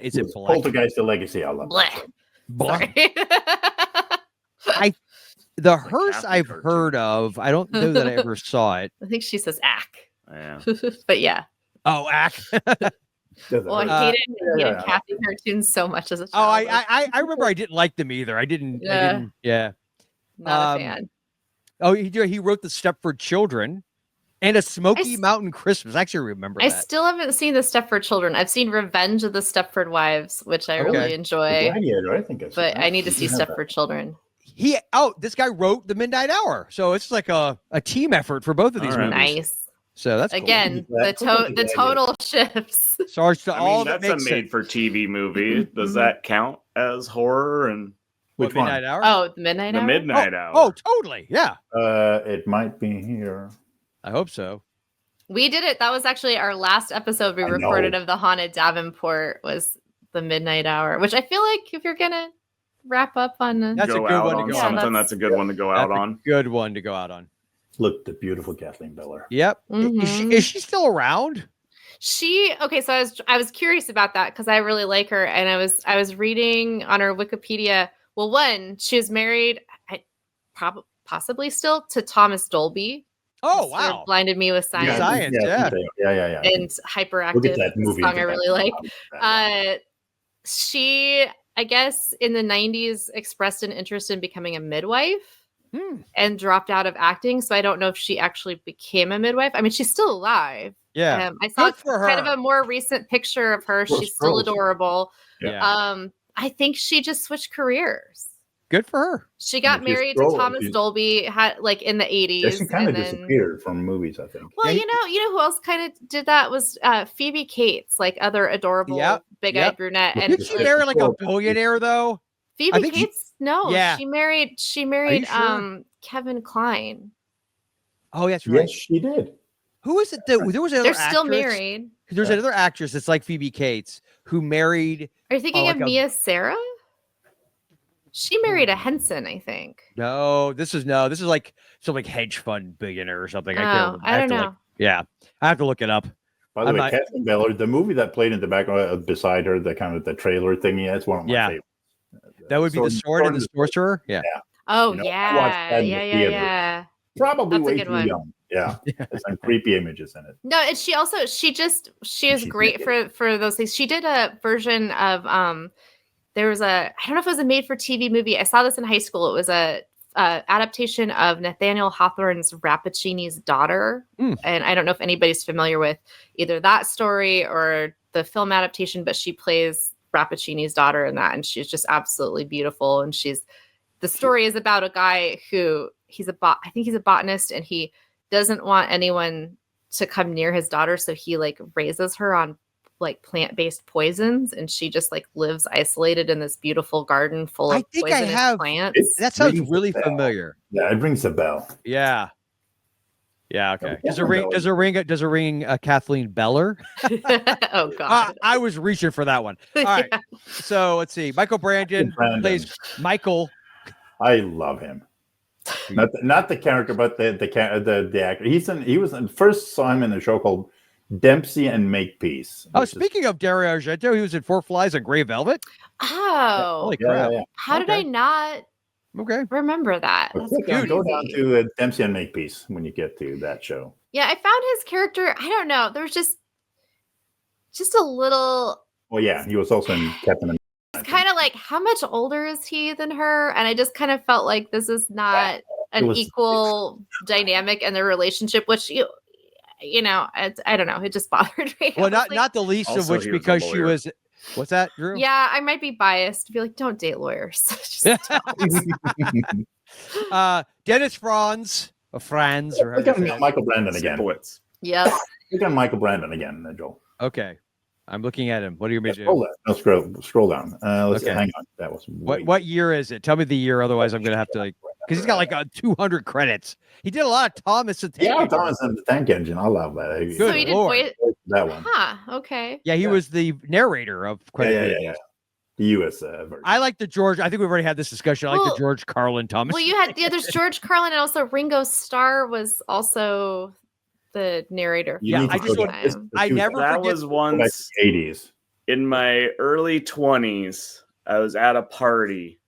Is it Poltergeist: The Legacy? I love it. The hearse I've heard of. I don't know that I ever saw it. I think she says "ack." Yeah. But yeah. Oh, ack. Well, I hated Kathy cartoons so much as a child. Oh, I remember I didn't like them either. I didn't. Yeah. Not a fan. Oh, he wrote the Stepford Children and a Smoky Mountain Christmas. I actually remember that. I still haven't seen the Stepford Children. I've seen Revenge of the Stepford Wives, which I really enjoy. Gladiator, I think. But I need to see Stepford Children. this guy wrote The Midnight Hour. So it's like a team effort for both of these All right. movies. Nice. So that's cool. Again, the total shifts. Sarge to I all mean, that that's a makes sense. made-for-TV movie. Does that count as horror? And What, Which one? Midnight Hour? Oh, the Midnight the Hour. Midnight Hour? Oh, totally. Yeah. It might be here. I hope so. We did it. That was actually our last episode we I recorded know. of the Haunted Davenport was the Midnight Hour, which I feel like if you're gonna wrap up on That's a go good out one to on go something. out on. That's a good one to go out That's a on. good one to go out on. Look, the beautiful Kathleen Beller. Yep. Mhm. Is she still around? Okay, so I was curious about that because I really like her, and I was reading on her Wikipedia. Well, one, she was married, possibly still, to Thomas Dolby. Oh, Mr. wow. Blinded Me with Science. Science, yeah. Yeah. And We'll Hyperactive. get that movie. Song I into really that. like. She, I guess, in the 90s expressed an interest in becoming a midwife and dropped out of acting. So I don't know if she actually became a midwife. I mean, she's still alive. Yeah. I saw Good for kind of her. a more recent picture of her. Well, She's still Sproles. adorable. Yeah. I think she just switched careers. Good for her. She got She's married to Sproles. Thomas She's- Dolby like in the 80s. Yeah, she kind of and then- disappeared from movies, I think. Well, Yeah, you know who else kind of did that was Phoebe Cates, like other adorable big-eyed yep. brunette. Well, And Did she marry like a billionaire though? I Phoebe think Cates? No, Yeah. she married sure? Kevin Klein. Oh, that's right. Yes, she did. Who is it? There was another They're still actress. married. There's Yeah. another actress that's like Phoebe Cates who married. Are you thinking like of a- Mia Sarah? She married a Henson, I think. No, this is like some like hedge fund billionaire or something. I can't Oh, remember. I have don't to, know. like- yeah, I have to look it up. By the I'm way, not- Kathleen Beller, the movie that played in the background beside her, the kind of the trailer thingy, that's one of my Yeah. favorites. That would be the Sword and the Sorcerer. Yeah. Oh, You know, I watched yeah. that in the theater. Yeah. Probably That's a way good too one. young. Yeah. There's some creepy images in it. No, and she is She's great for those things. She did a version of there was I don't know if it was a made for TV movie. I saw this in high school. It was a adaptation of Nathaniel Hawthorne's Rappaccini's Daughter. And I don't know if anybody's familiar with either that story or the film adaptation, but she plays Rappaccini's daughter in that, and she's just absolutely beautiful. And the story is about a guy who I think he's a botanist, and he doesn't want anyone to come near his daughter, so he like raises her on like plant-based poisons, and she just like lives isolated in this beautiful garden full of I think I poisonous have- plants. That sounds Rings a really bell. familiar. Yeah, it rings a bell. Yeah. Yeah. Okay. Yeah, Does it ring Kathleen Beller? Oh God. I was reaching for that one. All right. Yeah. So let's see. Michael Brandon plays Michael. I love him. Not the character, but the actor. First saw him in a show called Dempsey and Makepeace. Oh, speaking of Dario Argento, he was in Four Flies and Gray Velvet. Oh, Holy crap. how did Okay. I not Okay. remember that? That's Go down crazy. to Dempsey and Makepeace when you get to that show. Yeah, I found his character. I don't know. There was just a little. Well, yeah, he was also in Captain America. It's kind of like, how much older is he than her? And I just kind of felt like this is not an was- equal dynamic in their relationship, which you know, I don't know. It just bothered me. Well, I was like, not the least of Also, which he was a because she lawyer. was. What's that, Drew? Yeah, I might be biased to be like, don't date lawyers. Just don't. Dennis Franz or Franz or Look however you say at it. Michael Brandon again. Siblets. Yep. Look at Michael Brandon again, Joel. Okay. I'm looking at him. What do you mean to do? Scroll down. No, scroll down. Let's Okay. hang on. That was What year is it? Tell me the year, otherwise I'm gonna have to like because he's got like 200 credits. He did a lot of Thomas the Tank Yeah, Engine. Thomas and the Tank Engine. I love that. Good So he did Lord. voice. That one. Huh. Okay. Yeah, he Yeah. was the narrator of quite a bit. Yeah. The U.S. Version. I like the George. I think we've already had this discussion. I like Well- the George Carlin Thomas. Well, you had there's George Carlin, and also Ringo Starr was also the narrator. You Yeah, need to I just go want- to this- I never That forget- was go back once to the 80s. in my early 20s. I was at a party.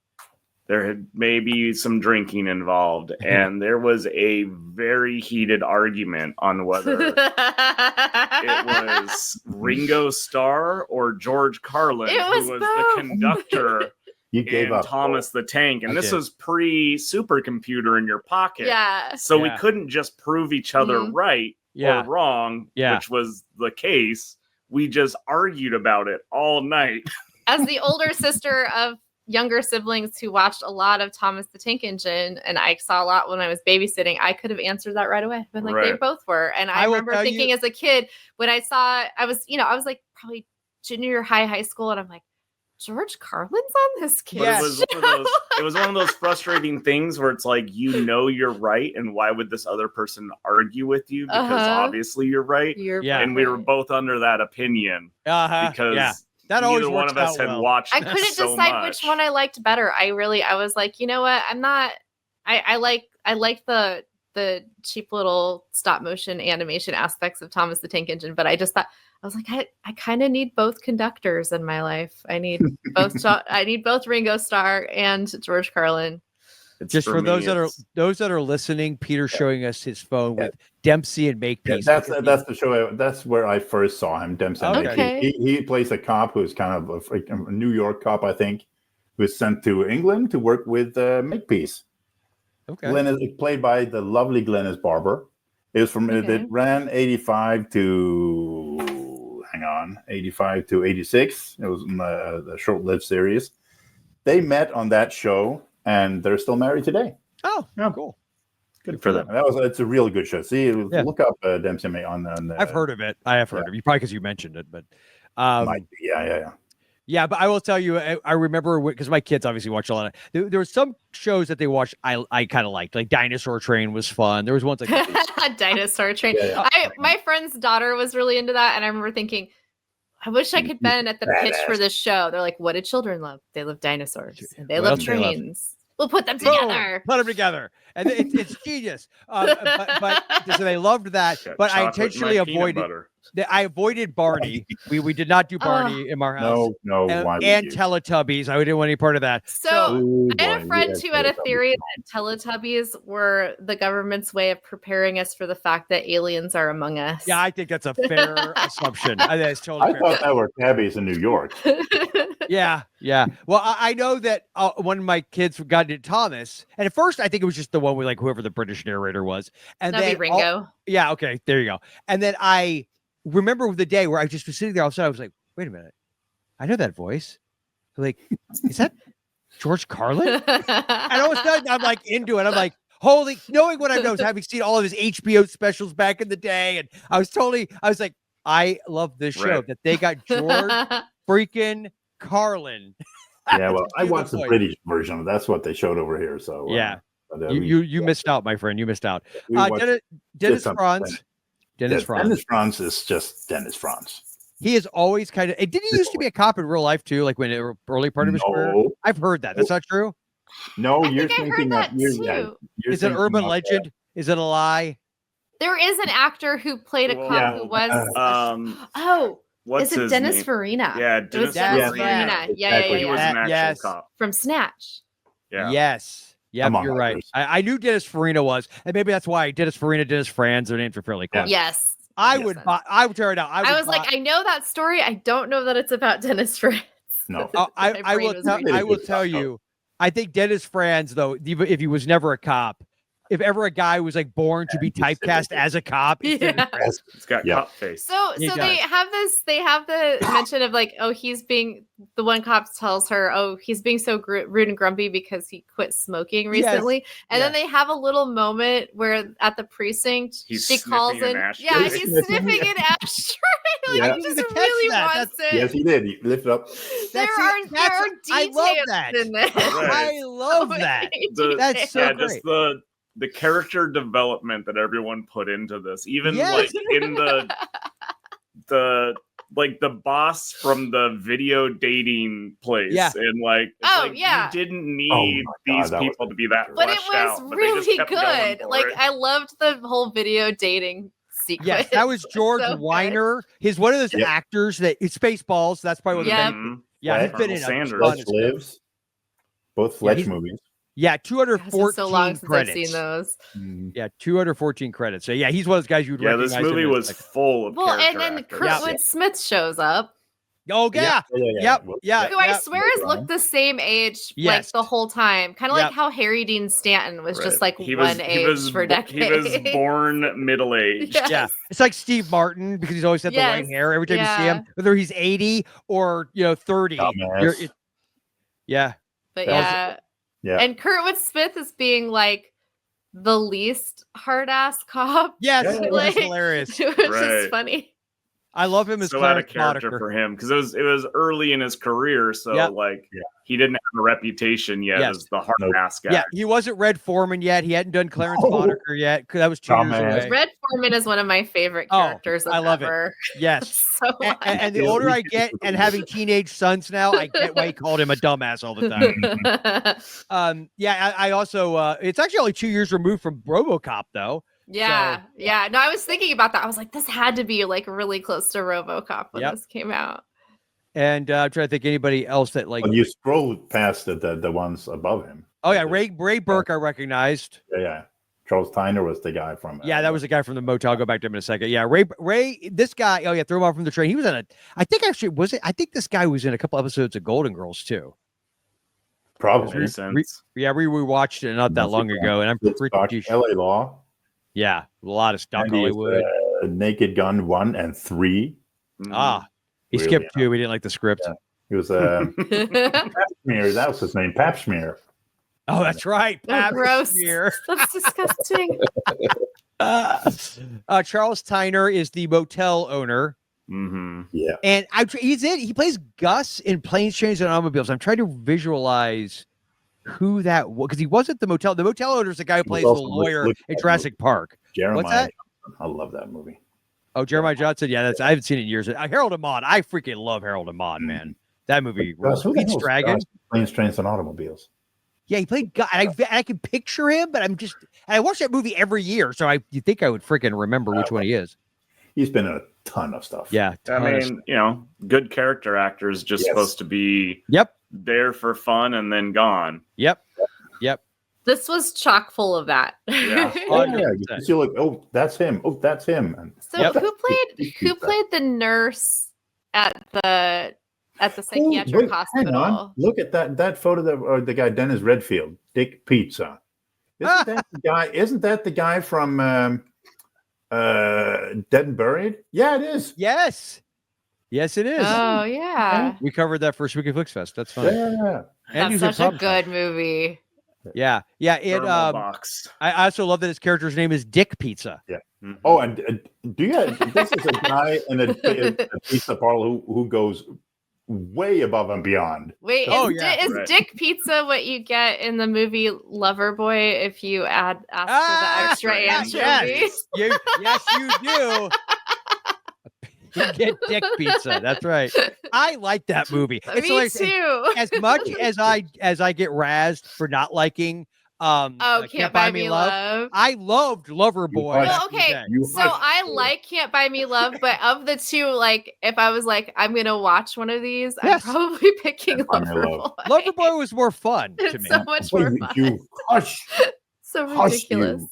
There had maybe some drinking involved, and there was a very heated argument on whether it was Ringo Starr or George Carlin, It was who was both. the conductor You gave in up. Thomas the Tank. And I this did. was pre-supercomputer in your pocket. Yeah. So we Yeah. couldn't just prove each other Mhm. right Yeah. or wrong, Yeah. which was the case. We just argued about it all night. As the older sister of younger siblings who watched a lot of Thomas the Tank Engine, and I saw a lot when I was babysitting, I could have answered that right away. But like they both were. And I remember thinking as a kid when I saw, I was like probably junior high school, and I'm like, George Carlin's on this kid. But it was one of those frustrating things where it's like, you're right, and why would this other person argue with you? Because obviously you're right. And we were both under that opinion because that always neither one of us had watched. I couldn't decide which one I liked better. I was like, you know what? I'm not. I like the cheap little stop motion animation aspects of Thomas the Tank Engine, but I just thought. I was like, I kind of need both conductors in my life. I need both. I need both Ringo Starr and George Carlin. Just for those that are listening, Peter's showing us his phone with Dempsey and Makepeace. That's the show. That's where I first saw him. Dempsey. And Makepeace. He plays a cop who's kind of a New York cop, I think, who was sent to England to work with Makepeace. Okay. Glenn is played by the lovely Glennis Barber. It was from it ran 85 to 86. It was a short-lived series. They met on that show, and they're still married today. Oh, yeah, cool. Good for them. It's a really good show. See, look up Dempsey on. I've heard of it. I have heard of it. Probably because you mentioned it, but yeah. But I will tell you, I remember because my kids obviously watch a lot of. There were some shows that they watched I kind of liked. Like Dinosaur Train was fun. There was ones like Dinosaur Train. My friend's daughter was really into that, and I remember thinking, I wish I could been at the pitch for this show. They're like, what do children love? They love dinosaurs and they love trains. We'll put them together. Put them together. And it's genius. But so they loved that. But I intentionally avoided I avoided Barney. We did not do Barney in our house. No. And Teletubbies. I didn't want any part of that. So I had a friend who had a theory that Teletubbies were the government's way of preparing us for the fact that aliens are among us. Yeah, I think that's a fair assumption. I think it's totally fair. Thought that were tabbies in New York. Yeah. Well, I know that when my kids got into Thomas, and at first I think it was just the one with like whoever the British narrator was, and that'd be Ringo. Yeah, okay, there you go. And then I remember the day where I just was sitting there all of a sudden, I was like, wait a minute, I know that voice. Like, is that George Carlin? And all of a sudden I'm like into it. I'm like, holy, knowing what I know, having seen all of his HBO specials back in the day, and I was like, I love this show that they got George freaking Carlin. Yeah, well, I watched the British version. That's what they showed over here. So yeah, you missed out, my friend. You missed out. Dennis Franz. Dennis Franz is just Dennis Franz. He is always kind of. Didn't he used to be a cop in real life too? Like when early part of his career. I've heard that. That's not true. No, you're thinking that. Is it an urban legend? Is it a lie? There is an actor who played a cop who was. What's is it Dennis Farina? Yeah, Dennis Farina. Yeah. He was an actual cop from Snatch. Yeah. Yes. Yeah, you're right. I knew Dennis Farina was, and maybe that's why Dennis Farina, Dennis Franz, their names are fairly close. Yes. I would tear it out. I was like, I know that story. I don't know that it's about Dennis Franz. No. I will tell you. I think Dennis Franz, though, if he was never a cop, if ever a guy was like born to be typecast as a cop, it's got cop face. So they have the mention of like, oh, the one cop tells her, oh, he's being so rude and grumpy because he quit smoking recently. Yes. And then they have a little moment where at the precinct, she calls in. Yeah, he's sniffing an ashtray. Like, he just really wants it. Yes, he did. He lifted up. There are details I love that. in this. I love that. That's so great. Just the character development that everyone put into this, even like in the boss from the video dating place, and like, you didn't need these people to be that but fleshed it was out, really good. Like I loved the whole video dating sequence. Yes, that was George Weiner. He's one of those actors that it's Spaceballs. That's probably what he's been in Lives. Both Fletch movies. Yeah, 214 so long since credits. I've seen those. Yeah, 214 credits. So yeah, he's one of those guys you'd recognize. Yeah, this movie was full of and then Kurtwood Smith shows up. Oh yeah. Yep. Who I swear has looked the same age like the whole time. Kind of like how Harry Dean Stanton was just like one age for decades. He was born middle-aged. Yes. Yeah. It's like Steve Martin because he's always had the white hair every time you see him, whether he's 80 or 30. Yeah. But That yeah. And Kurtwood Smith is being like the least hard ass cop. Yes, Yeah, it was hilarious. It was Right. just funny. I love him as so out of Clarence character Boddicker. for him because it was early in his career, so Yep. he didn't have a reputation yet Yes. as the hard ass guy. Yeah, he wasn't Red Foreman yet. He hadn't done Clarence No. Boddicker yet. That was 2 years Dumbass. away. Red Foreman is one of my favorite Oh, characters. I love it. ever. Yes. So And the older I get and having teenage sons now, I get why he called him a dumbass all the time. I also it's actually only 2 years removed from RoboCop though. yeah. No, I was thinking about that. I was like, this had to be like really close to RoboCop when Yep. this came out. And I'm trying to think anybody else that like When you scroll past the ones above him. oh yeah, Ray Burke I recognized. Yeah. Charles Tyner was the guy from. Yeah, that was the guy from the motel. I'll go back to him in a second. Yeah, Ray, this guy. Oh yeah, throw him off from the train. He was in I think this guy was in a couple episodes of Golden Girls too. probably. Makes sense. We watched it not that long ago, and I'm pretty sure. L.A. Law. Yeah, a lot of stuff. And he Hollywood. was, Naked Gun 1 and 3. Mhm. He Really skipped 2. We didn't like the script. Yeah. He was Pap Smear. That was his name, Pap Smear. Oh, that's right. Oh, Pap gross. Smear. That's disgusting. Charles Tyner is the motel owner, Mhm. Yeah. and he plays Gus in Planes, Trains, and Automobiles. I'm trying to visualize who that was because he wasn't the motel. The motel owner is the guy who plays the also lawyer look in at Jurassic Park. Jeremiah. What's that? Johnson. I love that movie. Oh, Jeremiah Johnson. Yeah, I haven't seen it in years. Harold and Maude. I freaking love Harold and Maude, man. That movie. Gus, who the Pete's hell is Dragon. Gus? Planes, Trains, and Automobiles. Yeah, he played Gus. And I can picture him, but I watch that movie every year, so you think I would freaking remember which one he is. He's been in a ton of stuff. Yeah. I mean, good character actors just Yes. supposed to be Yep. there for fun and then gone. Yep. This was chock full of that. Yeah. Oh, yeah. You see, like, oh, that's him. Oh, that's him. And So Yep. who played the nurse at the psychiatric Hang hospital? on. Look at that photo of the guy Dennis Redfield, Dick Pizza. Isn't that the guy from Dead and Buried? Yeah, it is. Yes, it is. Oh yeah. We covered that first week of Flix Fest. That's fine. Yeah. And he That's was such in a Pub good movie. Yeah. It. Thermal box. I also love that his character's name is Dick Pizza. Mhm. Oh, and this is a guy in a pizza parlor who goes way above and beyond. Wait, Oh, is, yeah. is Right. Dick Pizza what you get in the movie Loverboy if you ask for the extra right. anchovy? Yes, you do. You get Dick Pizza. That's right. I like that movie. It's Me hilarious. too. As much as I get razzed for not liking Can't Buy Me Love. I loved Loverboy. You back Well, in the okay, day. so I like Can't Buy Me Love, but of the two, like if I was like, I'm gonna watch one of these, Yes. I'm probably picking Can't Buy Me Love. Loverboy. Loverboy was more fun to It's me. so much Wait, more fun. you hush. So Hush ridiculous. you.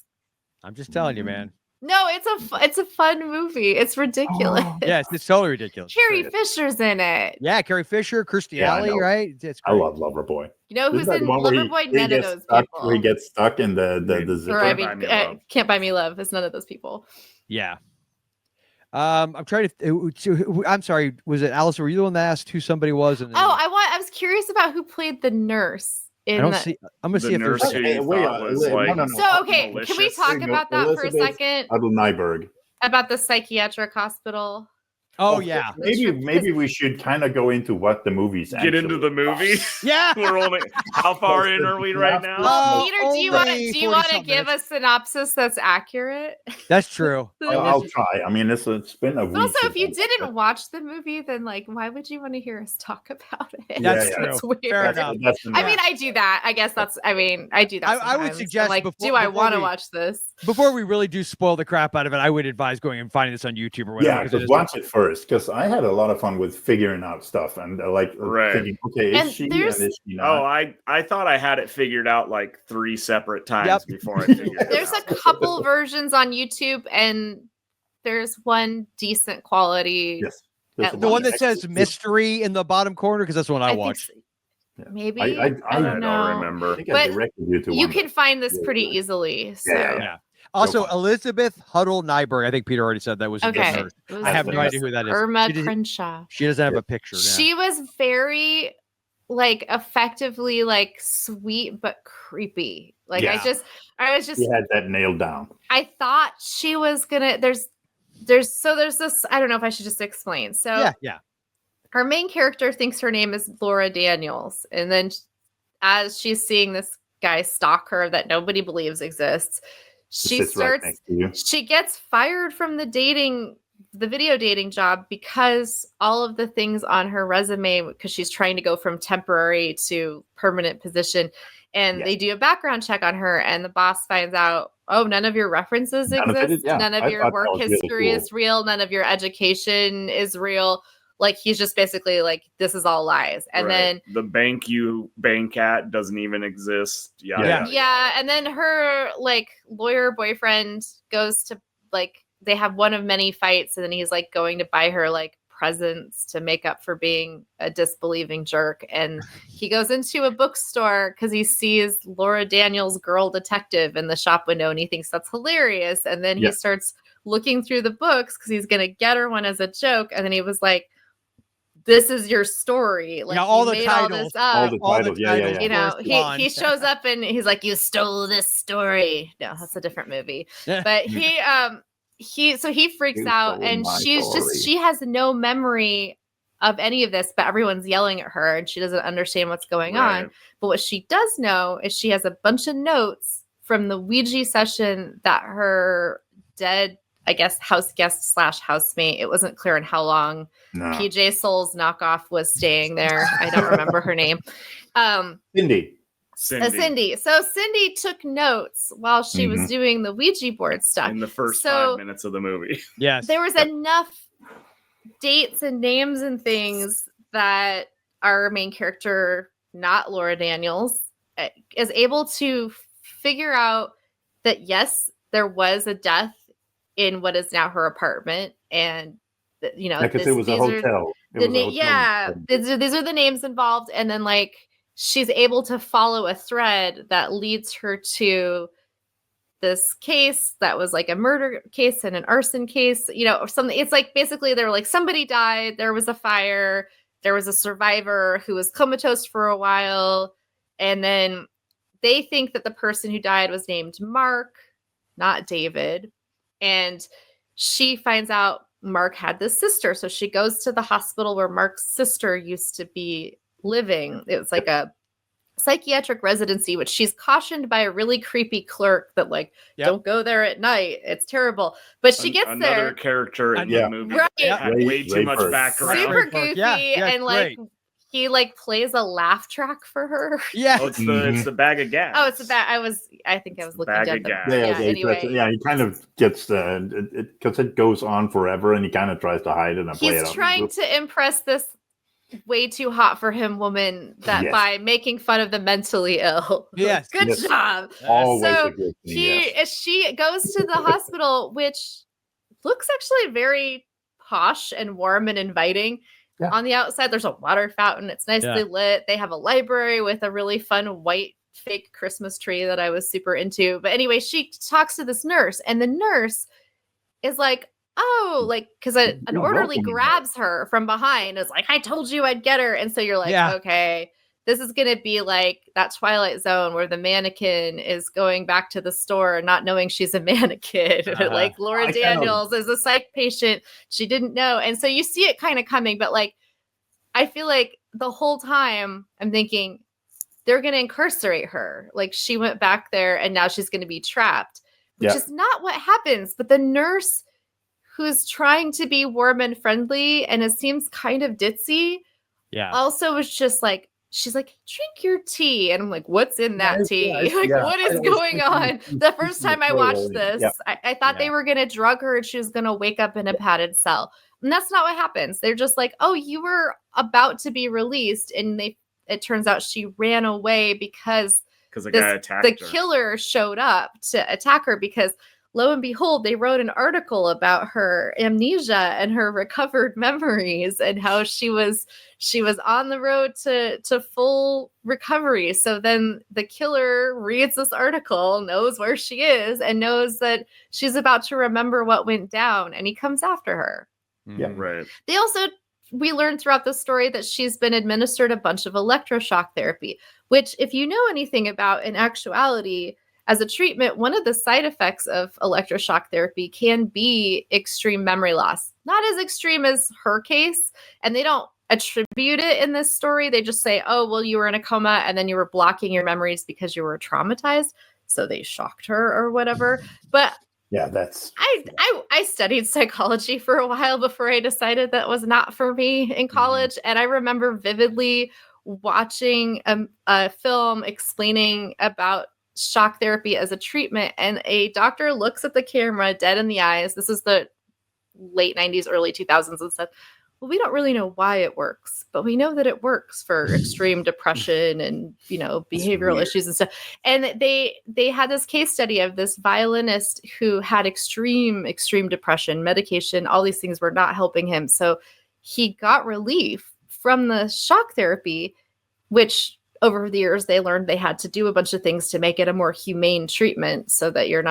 I'm just telling you, man. No, it's a fun movie. It's ridiculous. Oh. Yes, it's totally ridiculous. Carrie Fisher's in it. Yeah, Carrie Fisher, Kirstie Yeah, I Alley, know. right? It's I great. love Loverboy. You know who's Isn't that in the one where Loverboy? None of gets those stuck, people. Where he gets stuck in the Or, zipper. I Can't mean, Buy Me Love. Can't Buy Me Love. It's none of those people. Yeah. I'm trying to. I'm sorry. Was it Allyson? Were you the one that asked who somebody was? And then- I was curious about who played the nurse I in don't the. see. I'm gonna The see if there's. nurse who you Wait, thought was wait, like no. So okay, can we malicious. talk There you go. about that for a Elizabeth- second? Huddle Nyberg. About the psychiatric hospital. Oh yeah. Maybe we should kind of go into what the movie's Get into the movie. Yeah. We're only how far in are we right now? Oh, Peter, do you want only to 40-something give a synopsis that's accurate? That's true. I'll try. I mean, it's been a week. But also, if since you I- didn't watch the movie, then like, why would you want to hear us talk about it? That's Yeah, true. It's weird. Fair enough. That's I mean, I do that. I guess that's. I mean, I do that. I would sometimes. suggest I'm like, before- do I before want to we- watch this? Before we really do spoil the crap out of it, I would advise going and finding this on YouTube or whatever. yeah, 'cause it because is- watch it first. Because I had a lot of fun with figuring out stuff and Right. thinking, okay, is And she and there's- is she Oh, not? I thought I had it figured out like 3 separate times Yep. before I figured it There's a out. couple versions on YouTube, and there's one decent quality. Yes. There's The the one that next- says mystery in the bottom corner because that's the one I think watched. Yeah. Maybe I I, don't don't know. I remember. think I But directed you to You one. can find this pretty easily. So. Yeah. Also, Elizabeth Huddle Nyberg. I think Peter already said that was a good Okay. nurse. It was I have no Yes. idea who that is. Irma She didn't- Crenshaw. She doesn't have a picture. Yeah. She was very like effectively like sweet but creepy. Like Yeah. I was just He had that nailed down. I thought she was gonna there's this, I don't know if I should just explain. So Yeah. Our main character thinks her name is Laura Daniels, and then as she's seeing this guy stalk her that nobody believes exists, she Sits right starts next to you. she gets fired from the video dating job because all of the things on her resume, because she's trying to go from temporary to permanent position, and Yeah. they do a background check on her, and the boss finds out, oh, none of your references None of it exist, is- yeah, none of I your thought that work was really history cool. is real, none of your education is real. Like, he's just basically like, this is all lies. And then the bank you bank at doesn't even exist. yeah, and then her like lawyer boyfriend goes to like, they have one of many fights, and then he's like going to buy her like presents to make up for being a disbelieving jerk. And he goes into a bookstore because he sees Laura Daniels' Girl Detective in the shop window, and he thinks that's hilarious. And then he starts looking through the books because he's gonna get her one as a joke. And then he was like, "This is your story. Like, all you the made titles, all this up." All the titles, yeah. You know, correspond. he shows up and he's like, "You stole this story." No, that's a different movie. But he freaks You out, stole and my she's story. she has no memory of any of this, but everyone's yelling at her and she doesn't understand what's going on. But what she does know is she has a bunch of notes from the Ouija session that her dead, I guess, house guest / housemate, it wasn't clear in how long, PJ Soul's knockoff was staying there. I don't remember her name. Cindy. Cindy. So Cindy took notes while she was doing the Ouija board stuff. In the first 5 minutes of the movie. Yes. There was enough dates and names and things that our main character, not Laura Daniels, is able to figure out that, yes, there was a death in what is now her apartment. And, you know, Because it was a hotel. these are the names involved. And then, like, she's able to follow a thread that leads her to this case that was like a murder case and an arson case, you know, or something. It's like, basically they were like, somebody died, there was a fire, there was a survivor who was comatose for a while, and then they think that the person who died was named Mark, not David. And she finds out Mark had this sister, so she goes to the hospital where Mark's sister used to be living. It was like a psychiatric residency, which she's cautioned by a really creepy clerk that, like, don't go there at night, it's terrible. But she gets another there, character in the movie right, had way too much background. super goofy, and like great. he like plays a laugh track for her. Yeah. Oh, it's the bag of gas. Oh, it's a bag. I think I was looking Bag at of them. gas. Anyway, he kind of gets because it goes on forever, and he kind of tries to hide it and play it he's up. trying to impress this way too hot for him woman that by making fun of the mentally ill. Yes. Good job. Always So a good thing, she goes to the hospital, which looks actually very posh and warm and inviting. Yeah. On the outside, there's a water fountain. It's nicely lit. They have a library with a really fun white fake Christmas tree that I was super into. But anyway, she talks to this nurse, and the nurse is like, oh, like, because an orderly grabs her from behind. It's like, I told you I'd get her. And so you're like, okay, this is going to be like that Twilight Zone where the mannequin is going back to the store not knowing she's a mannequin. Like Laura Daniels is a psych patient. She didn't know. And so you see it kind of coming. But like, I feel like the whole time I'm thinking they're going to incarcerate her. Like, she went back there and now she's going to be trapped, which is not what happens. But the nurse, who's trying to be warm and friendly and it seems kind of ditzy, also was just like, she's like, drink your tea. And I'm like, what's in that tea? What is going on? The first time I watched this, I thought they were going to drug her and she was going to wake up in a padded cell. And that's not what happens. They're just like, oh, you were about to be released. And it turns out she ran away because the guy attacked her. The killer showed up to attack her because, lo and behold, they wrote an article about her amnesia and her recovered memories and how she was on the road to full recovery. So then the killer reads this article, knows where she is, and knows that she's about to remember what went down, and he comes after her. Yeah, right. They also we learn throughout the story that she's been administered a bunch of electroshock therapy, which, if you know anything about in actuality, as a treatment, one of the side effects of electroshock therapy can be extreme memory loss. Not as extreme as her case, and they don't attribute it in this story. They just say, oh, well, you were in a coma and then you were blocking your memories because you were traumatized, so they shocked her or whatever. But yeah, that's I studied psychology for a while before I decided that was not for me in college. And I remember vividly watching a film explaining about shock therapy as a treatment, and a doctor looks at the camera dead in the eyes. This is the late 90s, early 2000s, and said, well, we don't really know why it works, but we know that it works for extreme depression and, behavioral issues and stuff. And they had this case study of this violinist who had extreme depression, medication, all these things were not helping him. So he got relief from the shock therapy, which over the years they learned they had to do a bunch of things to make it a more humane treatment so that your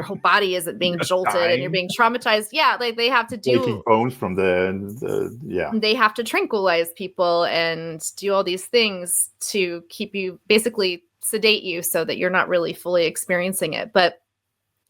whole body isn't being jolted and you're being traumatized. Yeah, like they have to breaking bones from the they have to tranquilize people and do all these things to keep you, basically sedate you so that you're not really fully experiencing it.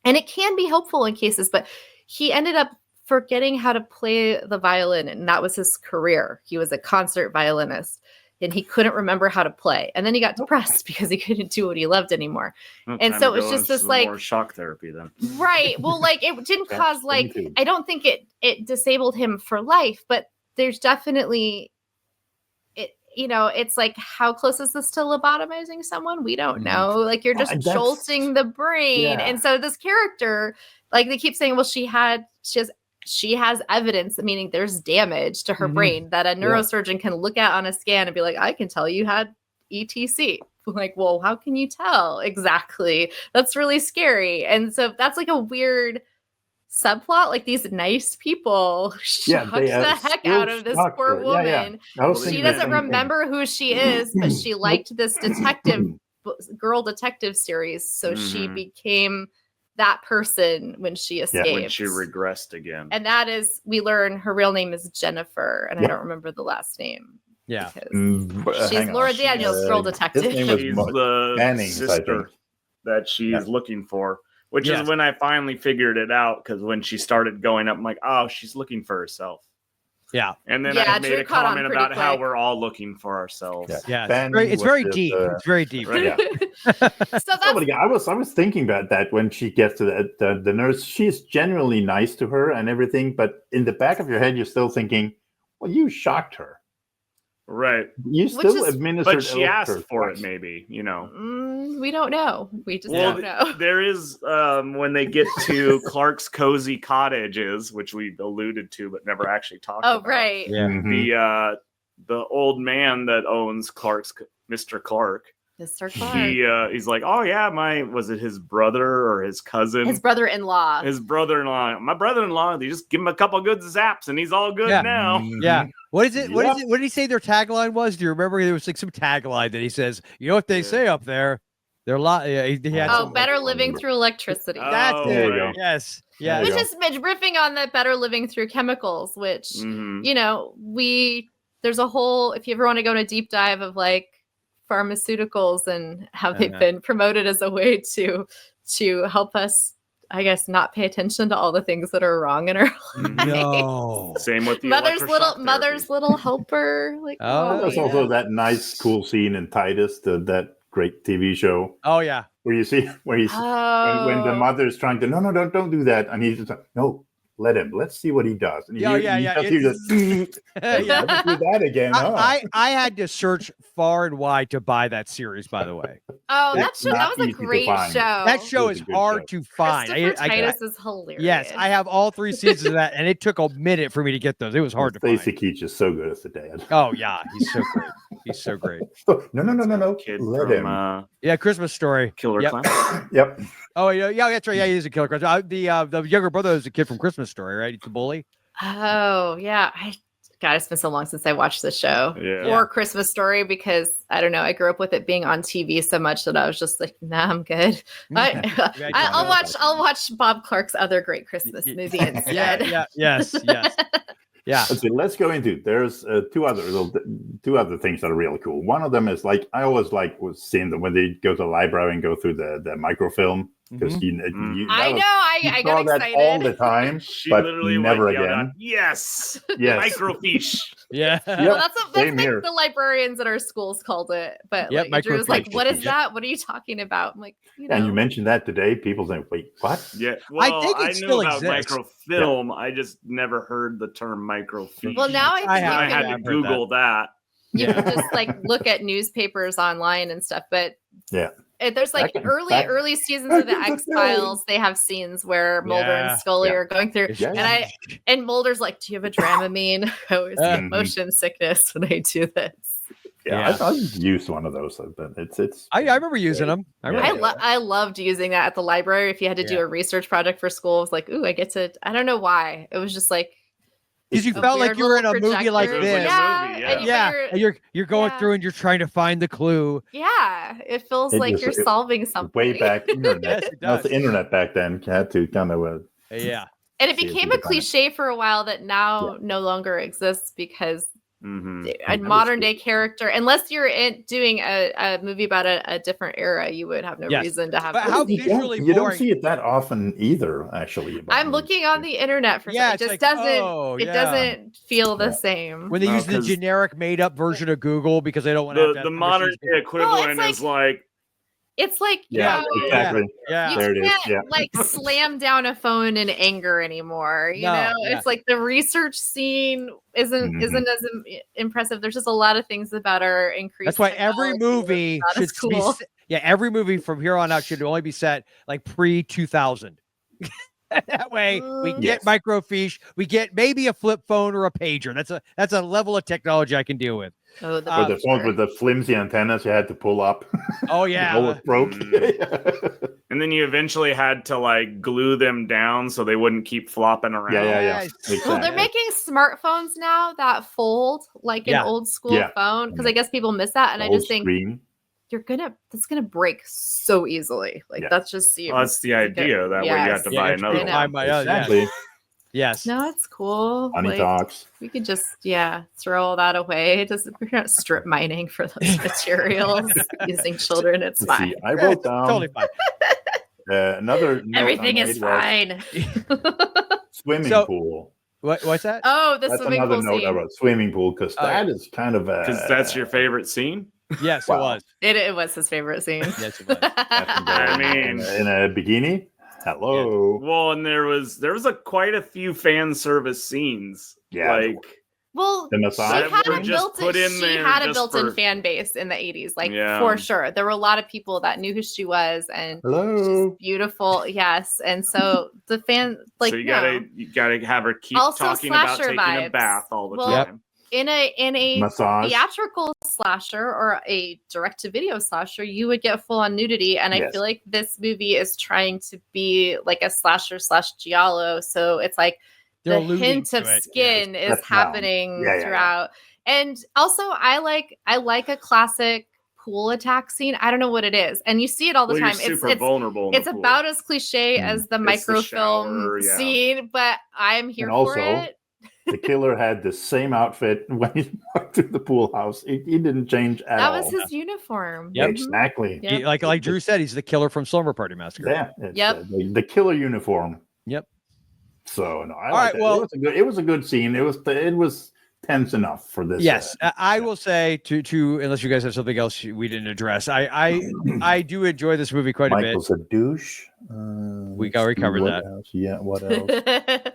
And it can be helpful in cases, but he ended up forgetting how to play the violin, and that was his career. He was a concert violinist. And he couldn't remember how to play. And then he got depressed because he couldn't do what he loved anymore. Well, and so it was just this more shock therapy then. Right. Well, like it didn't cause I don't think it disabled him for life, but there's definitely it's like, how close is this to lobotomizing someone? We don't know. Like you're just jolting the brain. Yeah. And so this character, like they keep saying, well, she has evidence, meaning there's damage to her brain that a neurosurgeon can look at on a scan and be like, I can tell you had ETC. Like, well, how can you tell exactly? That's really scary. And so that's like a weird subplot. Like these nice people shocked the heck out of this poor woman. She doesn't remember who she is, but she liked this girl detective series. So she became that person when she escaped. When she regressed again. And that is, we learn her real name is Jennifer, and I don't remember the last name. Yeah. She's Laura Daniels' girl detective. She's the sister that she's looking for, which is when I finally figured it out, because when she started going up, I'm like, oh, she's looking for herself. Yeah. And then I made a comment about how we're all looking for ourselves. Yeah. It's very deep. It's very deep. Right? Yeah. I was thinking about that when she gets to the nurse. She's genuinely nice to her and everything, but in the back of your head, you're still thinking, well, you shocked her. Right. You still administered. But she asked for it, maybe, we don't know. We just don't know. There is, when they get to Clark's cozy cottages, which we alluded to but never actually talked about. Oh, right. Yeah. The old man that owns Mr. Clark. Mr. Clark. He's like, oh yeah, was it his brother or his cousin? His brother-in-law. My brother-in-law. They just give him a couple good zaps and he's all good now. Yeah. What is it? What did he say their tagline was? Do you remember? There was like some tagline that he says, you know what they say up there? They're better living through electricity. That's it. There you go. Yes. Yeah. Which is riffing on the better living through chemicals, which, there's a whole, if you ever want to go on a deep dive of like pharmaceuticals and how they've been promoted as a way to help us, I guess, not pay attention to all the things that are wrong in our life. No. Same with the Mother's Little Helper. Like, there's also that nice, cool scene in Titus, that great TV show. Oh yeah. Where he's when the mother's trying to don't do that, and he's just like, no. Let's see what he does. And Never do that again. I had to search far and wide to buy that series, by the way. Oh, that was a great show. That show is hard to find. Titus is hilarious. Yes, I have all 3 seasons of that, and it took a minute for me to get those. It was hard to find. Stacey Keach is so good as the dad. Oh yeah, he's so great. He's so great. No. Kid Let from, him. Christmas Story. Killer Clown. Yep. Oh yeah, that's right. Yeah, he is a killer clown. The younger brother is a kid from Christmas Story, right? He's the bully. Oh yeah, it's been so long since I watched the show or Christmas Story, because I don't know. I grew up with it being on TV so much that I was just like, nah, I'm good. I'll watch Bob Clark's other great Christmas movie instead. Yes. Yeah. Let's go into. There's two other things that are really cool. One of them is like I always was seeing them when they go to the library and go through the microfilm because I saw got that excited all the time, She but literally never yelled again. out, yes, Yes. microfiche. Yeah. Well, that's Same like here. the librarians at our schools called it. But Yep, like Drew was like, microfiche. "What is that? What are you talking about?" I'm like, And you mentioned that today. People say, "Wait, what?" Yeah, well, think it I still knew about exists. microfilm. I just never heard the term microfiche. Well, now I think have. I you had can, to Google that. you can just like look at newspapers online and stuff. But Yeah. There's like early seasons of the X-Files. They have scenes where Mulder and Scully are going through, and Mulder's like, "Do you have a Dramamine?" I always get motion sickness when I do this. Yeah. I used one of those, but it's. I remember using them. I loved using that at the library. If you had to do a research project for school, it was like, ooh, I get to. I don't know why. It was just like. Because you felt like you were in a movie like this. And you're going through and you're trying to find the clue. Yeah, it feels like you're solving something. Way back internet. Yes, it That's does. the internet back then. You had to kind of. Yeah. And it became a cliche for a while that now no longer exists because a modern day character, unless you're doing a movie about a different era, you would have no reason to have. But how visually you don't see it that often either. Actually, I'm looking on the internet for it just doesn't. It doesn't feel the same when they use the generic made up version of Google because they don't want to. The modern day equivalent is like. It's like exactly. You there can't like slam down a phone in anger anymore. You know, it's like the research scene isn't as impressive. There's just a lot of things about our increased. That's why every movie should be. Every movie from here on out should only be set like pre-2000. That way we get microfiche, we get maybe a flip phone or a pager. That's a level of technology I can deal with. Oh, the phones with the flimsy antennas you had to pull up. Oh yeah, it broke. And then you eventually had to like glue them down so they wouldn't keep flopping around. Yeah. Exactly. Well, they're making smartphones now that fold like an old school phone because I guess people miss that, and I just think that's gonna break so easily. Like that's just that's the idea. That way you have to buy another one. Exactly. Yes. No, it's cool. Honey talks. We could just throw all that away. We're not strip mining for those materials using children. It's fine. I wrote down totally fine. Another everything is fine. Swimming pool. What's that? Oh, that's another note I wrote. Swimming pool because that is kind of because that's your favorite scene. Yes, it was. It was his favorite scene. Yes, it was. I mean, in a bikini. Hello. Yeah. Well, and there was quite a few fan service scenes. Yeah. Like the massage. She had a built-in fan base in the 80s, like for sure. There were a lot of people that knew who she was, and hello, beautiful, yes. And so the fan, like, so you gotta have her keep also talking about taking vibes. a bath all the time. In a massage. Theatrical slasher or a direct-to-video slasher, you would get full-on nudity, and I feel like this movie is trying to be like a slasher / giallo, so it's like the hint of skin is happening throughout. And also, I like a classic pool attack scene. I don't know what it is, and you see it all the time. It's vulnerable. It's about as cliche as the microfilm scene, but I'm here for it. The killer had the same outfit when he walked through the pool house. He didn't change at all. That was his uniform. Yep. Exactly. Yep. Like Drew said, he's the killer from Slumber Party Massacre. Yeah. The killer uniform. Yep. So no, I like that. Well, it was a good scene. It was tense enough for this. Yes, I will say to unless you guys have something else we didn't address. I do enjoy this movie quite a bit. Michael's a douche. We already covered that. Else? Yeah. What else?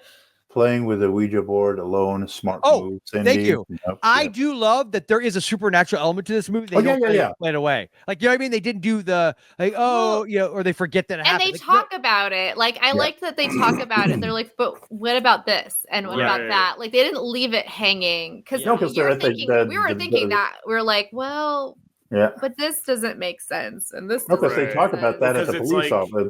Playing with a Ouija board alone, smart move. Thank you. Yep, I do love that there is a supernatural element to this movie. They don't play it away. Like, you know what I mean? They didn't do the or they forget that it happened. And they talk about it. Like, I like that they talk about it. They're like, but what about this? And what about that? Like, they didn't leave it hanging. Because we were thinking that. We were like, well, but this doesn't make sense. And this because they talk about that at the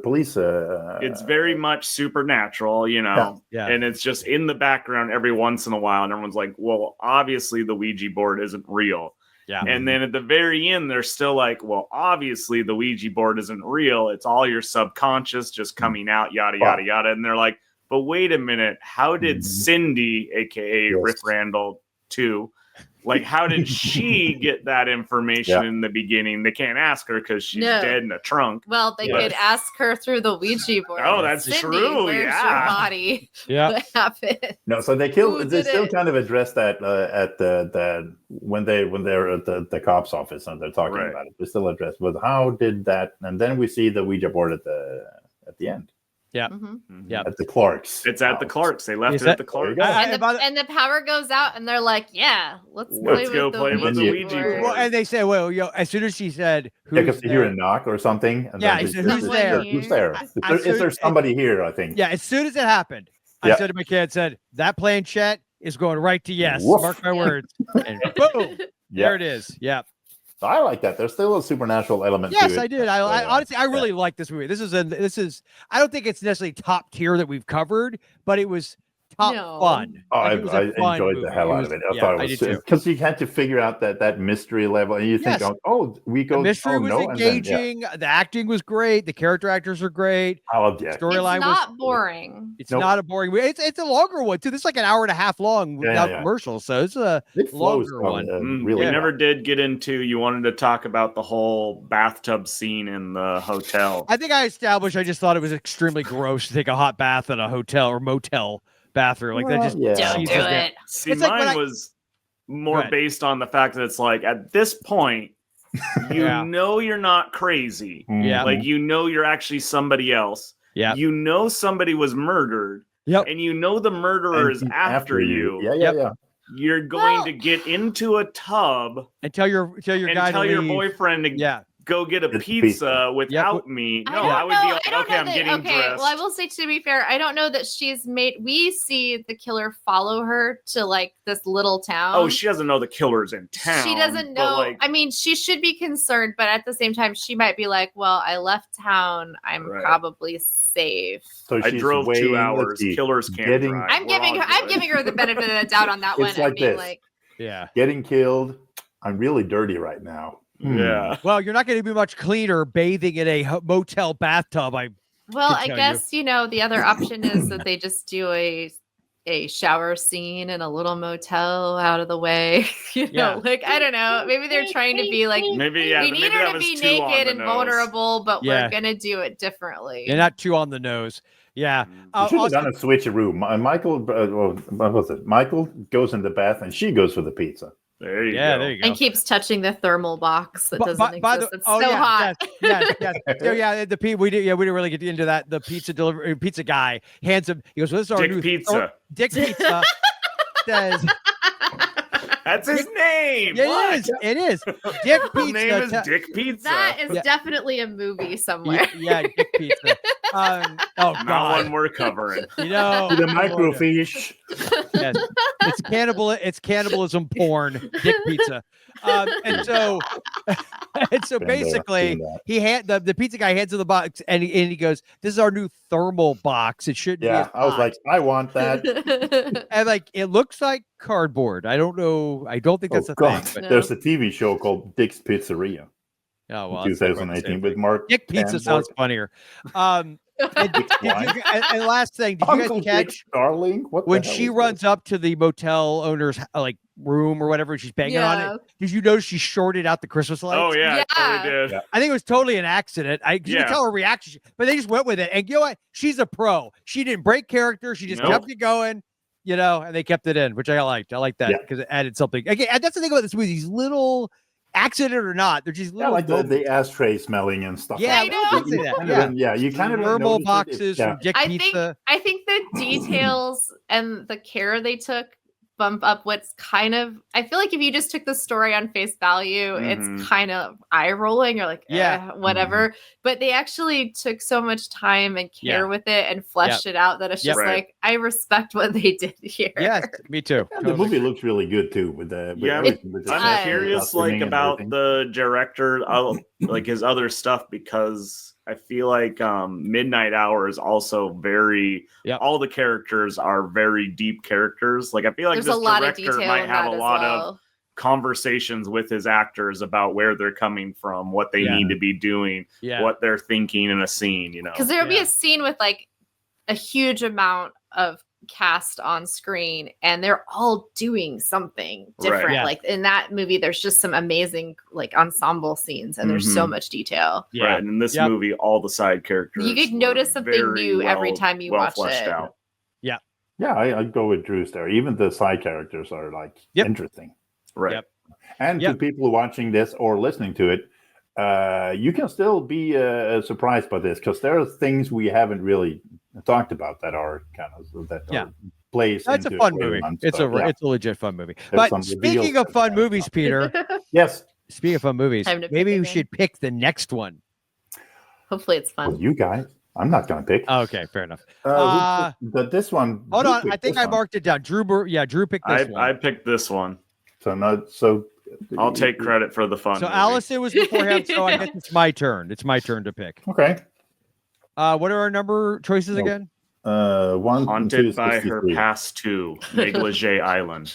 police. It's very much supernatural, you know, and it's just in the background every once in a while, and everyone's like, "Well, obviously the Ouija board isn't real." Yeah, and then at the very end, they're still like, "Well, obviously the Ouija board isn't real. It's all your subconscious just coming out, yada yada yada." And they're like, but wait a minute, how did Cindy, aka Rick Randall, too? Like, how did she get that information in the beginning? They can't ask her because she's dead in a trunk. Well, they could ask her through the Ouija board. Oh, that's Cindy, true. Where's your body? What happened? No, so they still kind of address that at the when they're at the cop's office and they're talking about it. They still address, but how did that? And then we see the Ouija board at the end. Yeah. At the Clarks. It's at the Clarks. They left it at the Clarks. And the power goes out, and they're like, "Yeah, let's go play with the Ouija board." Well, and they say, "Well, as soon as she said, because they hear a knock or something." And he said, "Who's there? Who's there? Is there somebody here?" I think. Yeah. As soon as it happened, I said to my kid, "That planchette is going right to yes. Woof. Mark my words." And boom, there it is. Yeah. I like that. There's still a supernatural element. Yes, to it. I did. I honestly, I really like this movie. This is. I don't think it's necessarily top tier that we've covered, but it was top fun. Oh, I enjoyed the hell out of it. I thought it was because you had to figure out that mystery level, and you think, we go. The mystery was engaging. The acting was great. The character actors are great. Storyline was not boring. It's not a boring movie. It's a longer one too. This is like an hour and a half long without commercials, so it's a longer one. Really, we never did get into. You wanted to talk about the whole bathtub scene in the hotel. I think I established. I just thought it was extremely gross to take a hot bath in a hotel or motel bathroom. Like that just don't do it. See, mine was more based on the fact that it's like at this point, you know you're not crazy. Yeah. Like you're actually somebody else. Yeah. You know somebody was murdered. Yep. And you know the murderer is after you. Yeah. You're going to get into a tub and tell your boyfriend to go get a pizza without me. No, I would be like, okay, I'm getting dressed. Well, I will say, to be fair, I don't know that we see the killer follow her to like this little town. Oh, she doesn't know the killer's in town. She doesn't know. I mean, she should be concerned, but at the same time, she might be like, well, I left town. I'm probably safe. So I drove 2 hours. Killers can't drive. I'm giving her the benefit of the doubt on that one. Like being like, getting killed. I'm really dirty right now. Yeah. Well, you're not going to be much cleaner bathing in a motel bathtub. I guess the other option is that they just do a shower scene in a little motel out of the way. Like I don't know. Maybe they're trying to be like, we need her to be naked and vulnerable, but we're gonna do it differently. You're not too on the nose. Yeah. You should have done a switcheroo. Michael, what was it? Michael goes in the bath and she goes for the pizza. There you go. There you go. And keeps touching the thermal box that doesn't exist. It's so hot. Yes. We didn't really get into that. The pizza guy hands him. He goes, "Well, this is our new pizza." Dick Pizza says. That's his name. Yeah, it is. Dick Pizza. His name is Dick Pizza. That is definitely a movie somewhere. Yeah, Dick Pizza. Not one we're covering. The microfiche. Yes. It's cannibalism porn. Dick Pizza. And so basically the pizza guy hands him the box and he goes, "This is our new thermal box. It should be." Yeah, I was like, I want that. And like it looks like cardboard. I don't know. I don't think that's a thing. But there's a TV show called Dick's Pizzeria. Oh well, 2018 with Mark. Dick Pizza sounds funnier. And last thing, did you guys catch darling when she runs up to the motel owner's like room or whatever, she's banging on it? Did you notice she shorted out the Christmas lights? Oh yeah, I totally did. Yeah. I think it was totally an accident. You can tell her reaction, but they just went with it. And you know what? She's a pro. She didn't break character. She just kept it going. And they kept it in, which I liked. I like that because it added something. Again, that's the thing about this movie. These little accident or not, they're just little like the ashtray smelling and stuff. Yeah, I know. You kind of thermal boxes from Dick Pizza. I think the details and the care they took bump up what's kind of. I feel like if you just took the story on face value, it's kind of eye rolling. You're like, whatever. But they actually took so much time and care with it and fleshed it out that it's just like, I respect what they did here. Yes, me too. Yeah, the movie looks really good too. I'm curious, about the director, like his other stuff, because I feel like Midnight Hour is also very. All the characters are very deep characters. Like I feel like there's this a lot director of might have a lot of conversations with his actors about where they're coming from, what they need to be doing, what they're thinking in a scene. Because there'll be a scene with like a huge amount of cast on screen, and they're all doing something different. Right. Yeah. Like in that movie, there's just some amazing like ensemble scenes, and there's so much detail. Yeah. Right. And in this movie, all the side characters You could were notice something very new every time you watch fleshed it. out. Yeah, I'd go with Drew's there. Even the side characters are like interesting. Right. Yep. And to people watching this or listening to it, you can still be surprised by this because there are things we haven't really talked about that are kind of are plays. It's a into fun it later movie. on. It's So, it's a legit fun movie. There's But some reveals speaking of that fun are movies, Peter, yes. speaking of fun movies, Time to pick maybe we again. should pick the next one. Hopefully, it's Well, fun. you guys, I'm not going to pick. Okay, fair enough. This one. Hold Drew on, picked I think this I one. marked it down. Drew picked this one. I picked this one. So I'll take credit for the fun. So movie. Allison was before him, so I guess it's my turn. It's my turn to pick. Okay. What are our number choices No. again? 1 Haunted by her 63. past two, Negligee Island.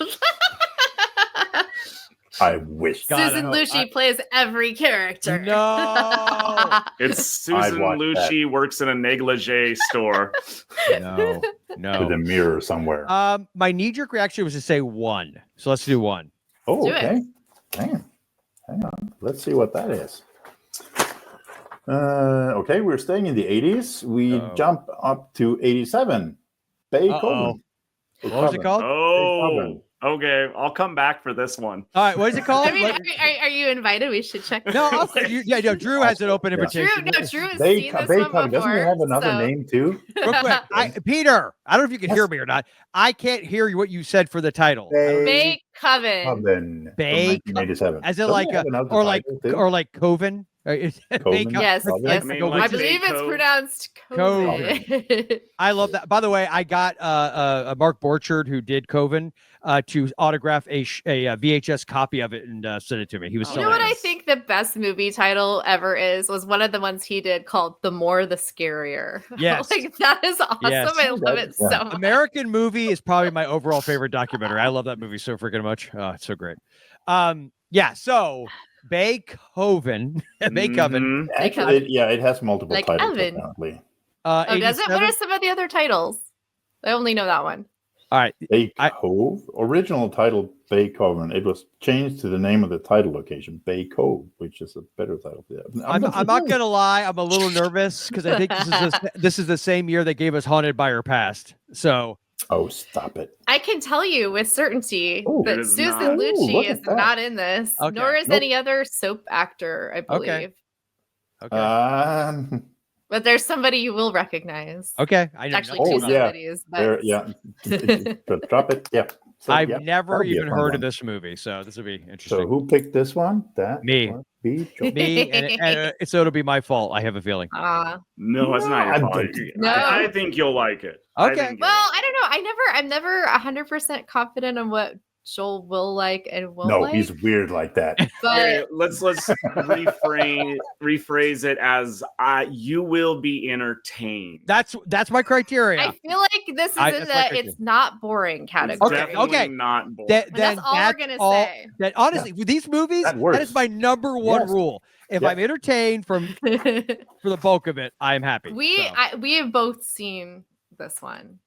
I wish. God, I Susan hope- Lucci plays every character. No. It's Susan watch that. Lucci works in a negligee store. No. With a mirror somewhere. My knee-jerk reaction was to say 1. So let's do 1. Oh, do it. okay. Damn. Hang on. Let's see what that is. Okay, we're staying in the 80s. We jump up to 87. Beethoven. What was it called? Oh, okay. I'll come back for this one. All right, what is it called? I mean, are you invited? We should check. No, Drew has an open Yeah. invitation. Drew has seen this Beethoven. one Doesn't before. it have another so- name too? Real quick, Peter, I don't know if you can hear me or not. I can't hear what you said for the title. Bay Coven. Coven. Bay- 1987. As in Doesn't like it have another or like title, too? Coven. Coven? Yes, Coven? yes. I mean, I like believe it's Bay pronounced Coven. I love that. By the way, I got Mark Borchardt, who did Coven, to autograph a VHS copy of it and send it to me. He was You so know what I nice. think the best movie title ever was one of the ones he did called "The More the Scarier." Yes. Like that is awesome. Yes. I love it so much. American Movie is probably my overall favorite documentary. I love that movie so freaking much. Oh, it's so great. So Beethoven, Beethoven. Mhm. Actually, it has multiple Like titles Evan. apparently. Oh, does it? What 87? are some of the other titles? I only know that one. All right. Cove. Original title Bay Coven. It was changed to the name of the title location, Bay Cove, which is a better title. Yeah. I'm not gonna lie. I'm a little nervous because I think this is the same year they gave us Haunted by Her Past. So Oh, stop it! I can tell you with certainty Ooh. that It is Susan not. Ooh, Lucci look is at that. not in this, Okay. nor is Nope. any other soap actor, I believe. Okay. Okay. But there's somebody you will recognize. Okay. I know. Actually, nothing two about yeah. somebodies. But But drop it. Yeah. So, I've yeah, never that'll be a even fun heard one. of this movie, so this will be So interesting. who picked this one? That Me. would be Joe. Me, and so it'll be my fault. I have a feeling. No, it's not I'm your fault. thinking- No. I think you'll like it. I Okay. think well, you'll- I don't know. I'm never 100% confident on what Joel will like and won't No, like. he's weird like that. Okay, But let's rephrase it as you will be entertained. That's my criteria. I feel like this is in that's my the it's not boring It's category. definitely okay. not boring. That- And that's all we're gonna say. That honestly, with these movies, That that works. is my number one Yes. rule. If Yeah. I'm entertained for the bulk of it, I am happy. we So. we have both seen this one.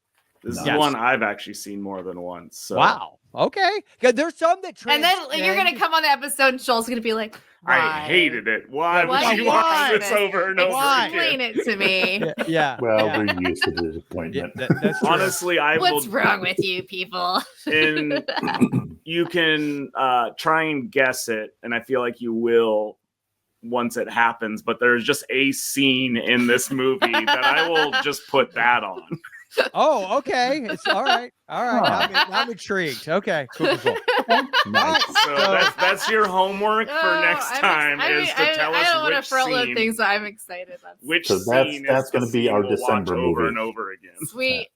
This is Yes. one I've actually seen more than once. So Wow. Okay. 'Cause there's some that And then you're gonna transcend- come on the episode and Joel's gonna be like, I why? hated it. Why Why would you why? watch this over and over Why? Explain again? it to me. Yeah. Well, yeah. we're used to the Yeah, disappointment. that's true. Honestly, I What's will. wrong with you people? And you can try and guess it, and I feel like you will once it happens. But there's just a scene in this movie that I will just put that on. Oh, okay. It's all right. All right. Now I'm intrigued. Okay. Cool. Nice. So that's your homework for Oh, next I'm time ex- is to tell I don't us want to which front load scene, things, so I'm excited. which So that's scene gonna is the be scene our we'll watch December over movie. and over again. Sweet.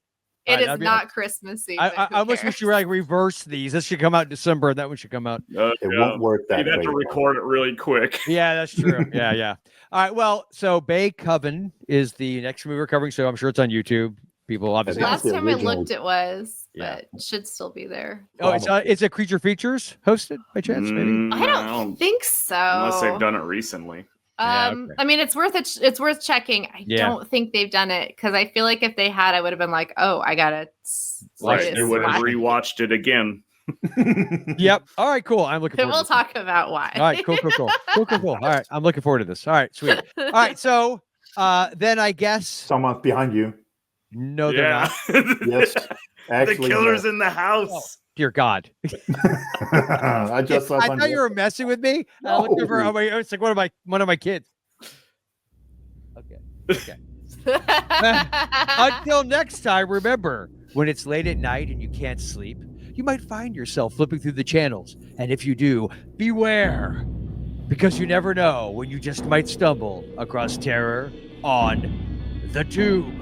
All It right, is I'll be- not Christmas season. I almost wish you were like reverse these. This should come out in December, and that one should come out. It won't work that You'd have way. to record it really quick. Yeah, that's true. Yeah. All right. Well, so Bay Coven is the next movie we're covering, so I'm sure it's on YouTube. People obviously. That's Last the time I original. looked, it was, Yeah. but it should still be there. Oh, it's a Creature Features hosted by chance, maybe. Mm, I don't think so. Unless they've done it recently. okay. I mean, it's worth checking. I don't think they've done it because I feel like if they had, I would have been like, oh, I gotta. Right, they would have rewatched it again. Yep. All right, cool. I'm looking forward We'll to talk about why. All right, cool. All right, I'm looking forward to this. All right, sweet. All right, so then I guess Someone's behind you. no, they're not. Yes. Actually, the killer's in the house. Oh, dear God. I just saw I something. thought you were messing with me. I looked over. It's like one of my kids. Okay. Until next time, remember, when it's late at night and you can't sleep, you might find yourself flipping through the channels. And if you do, beware, because you never know when you just might stumble across terror on the tube.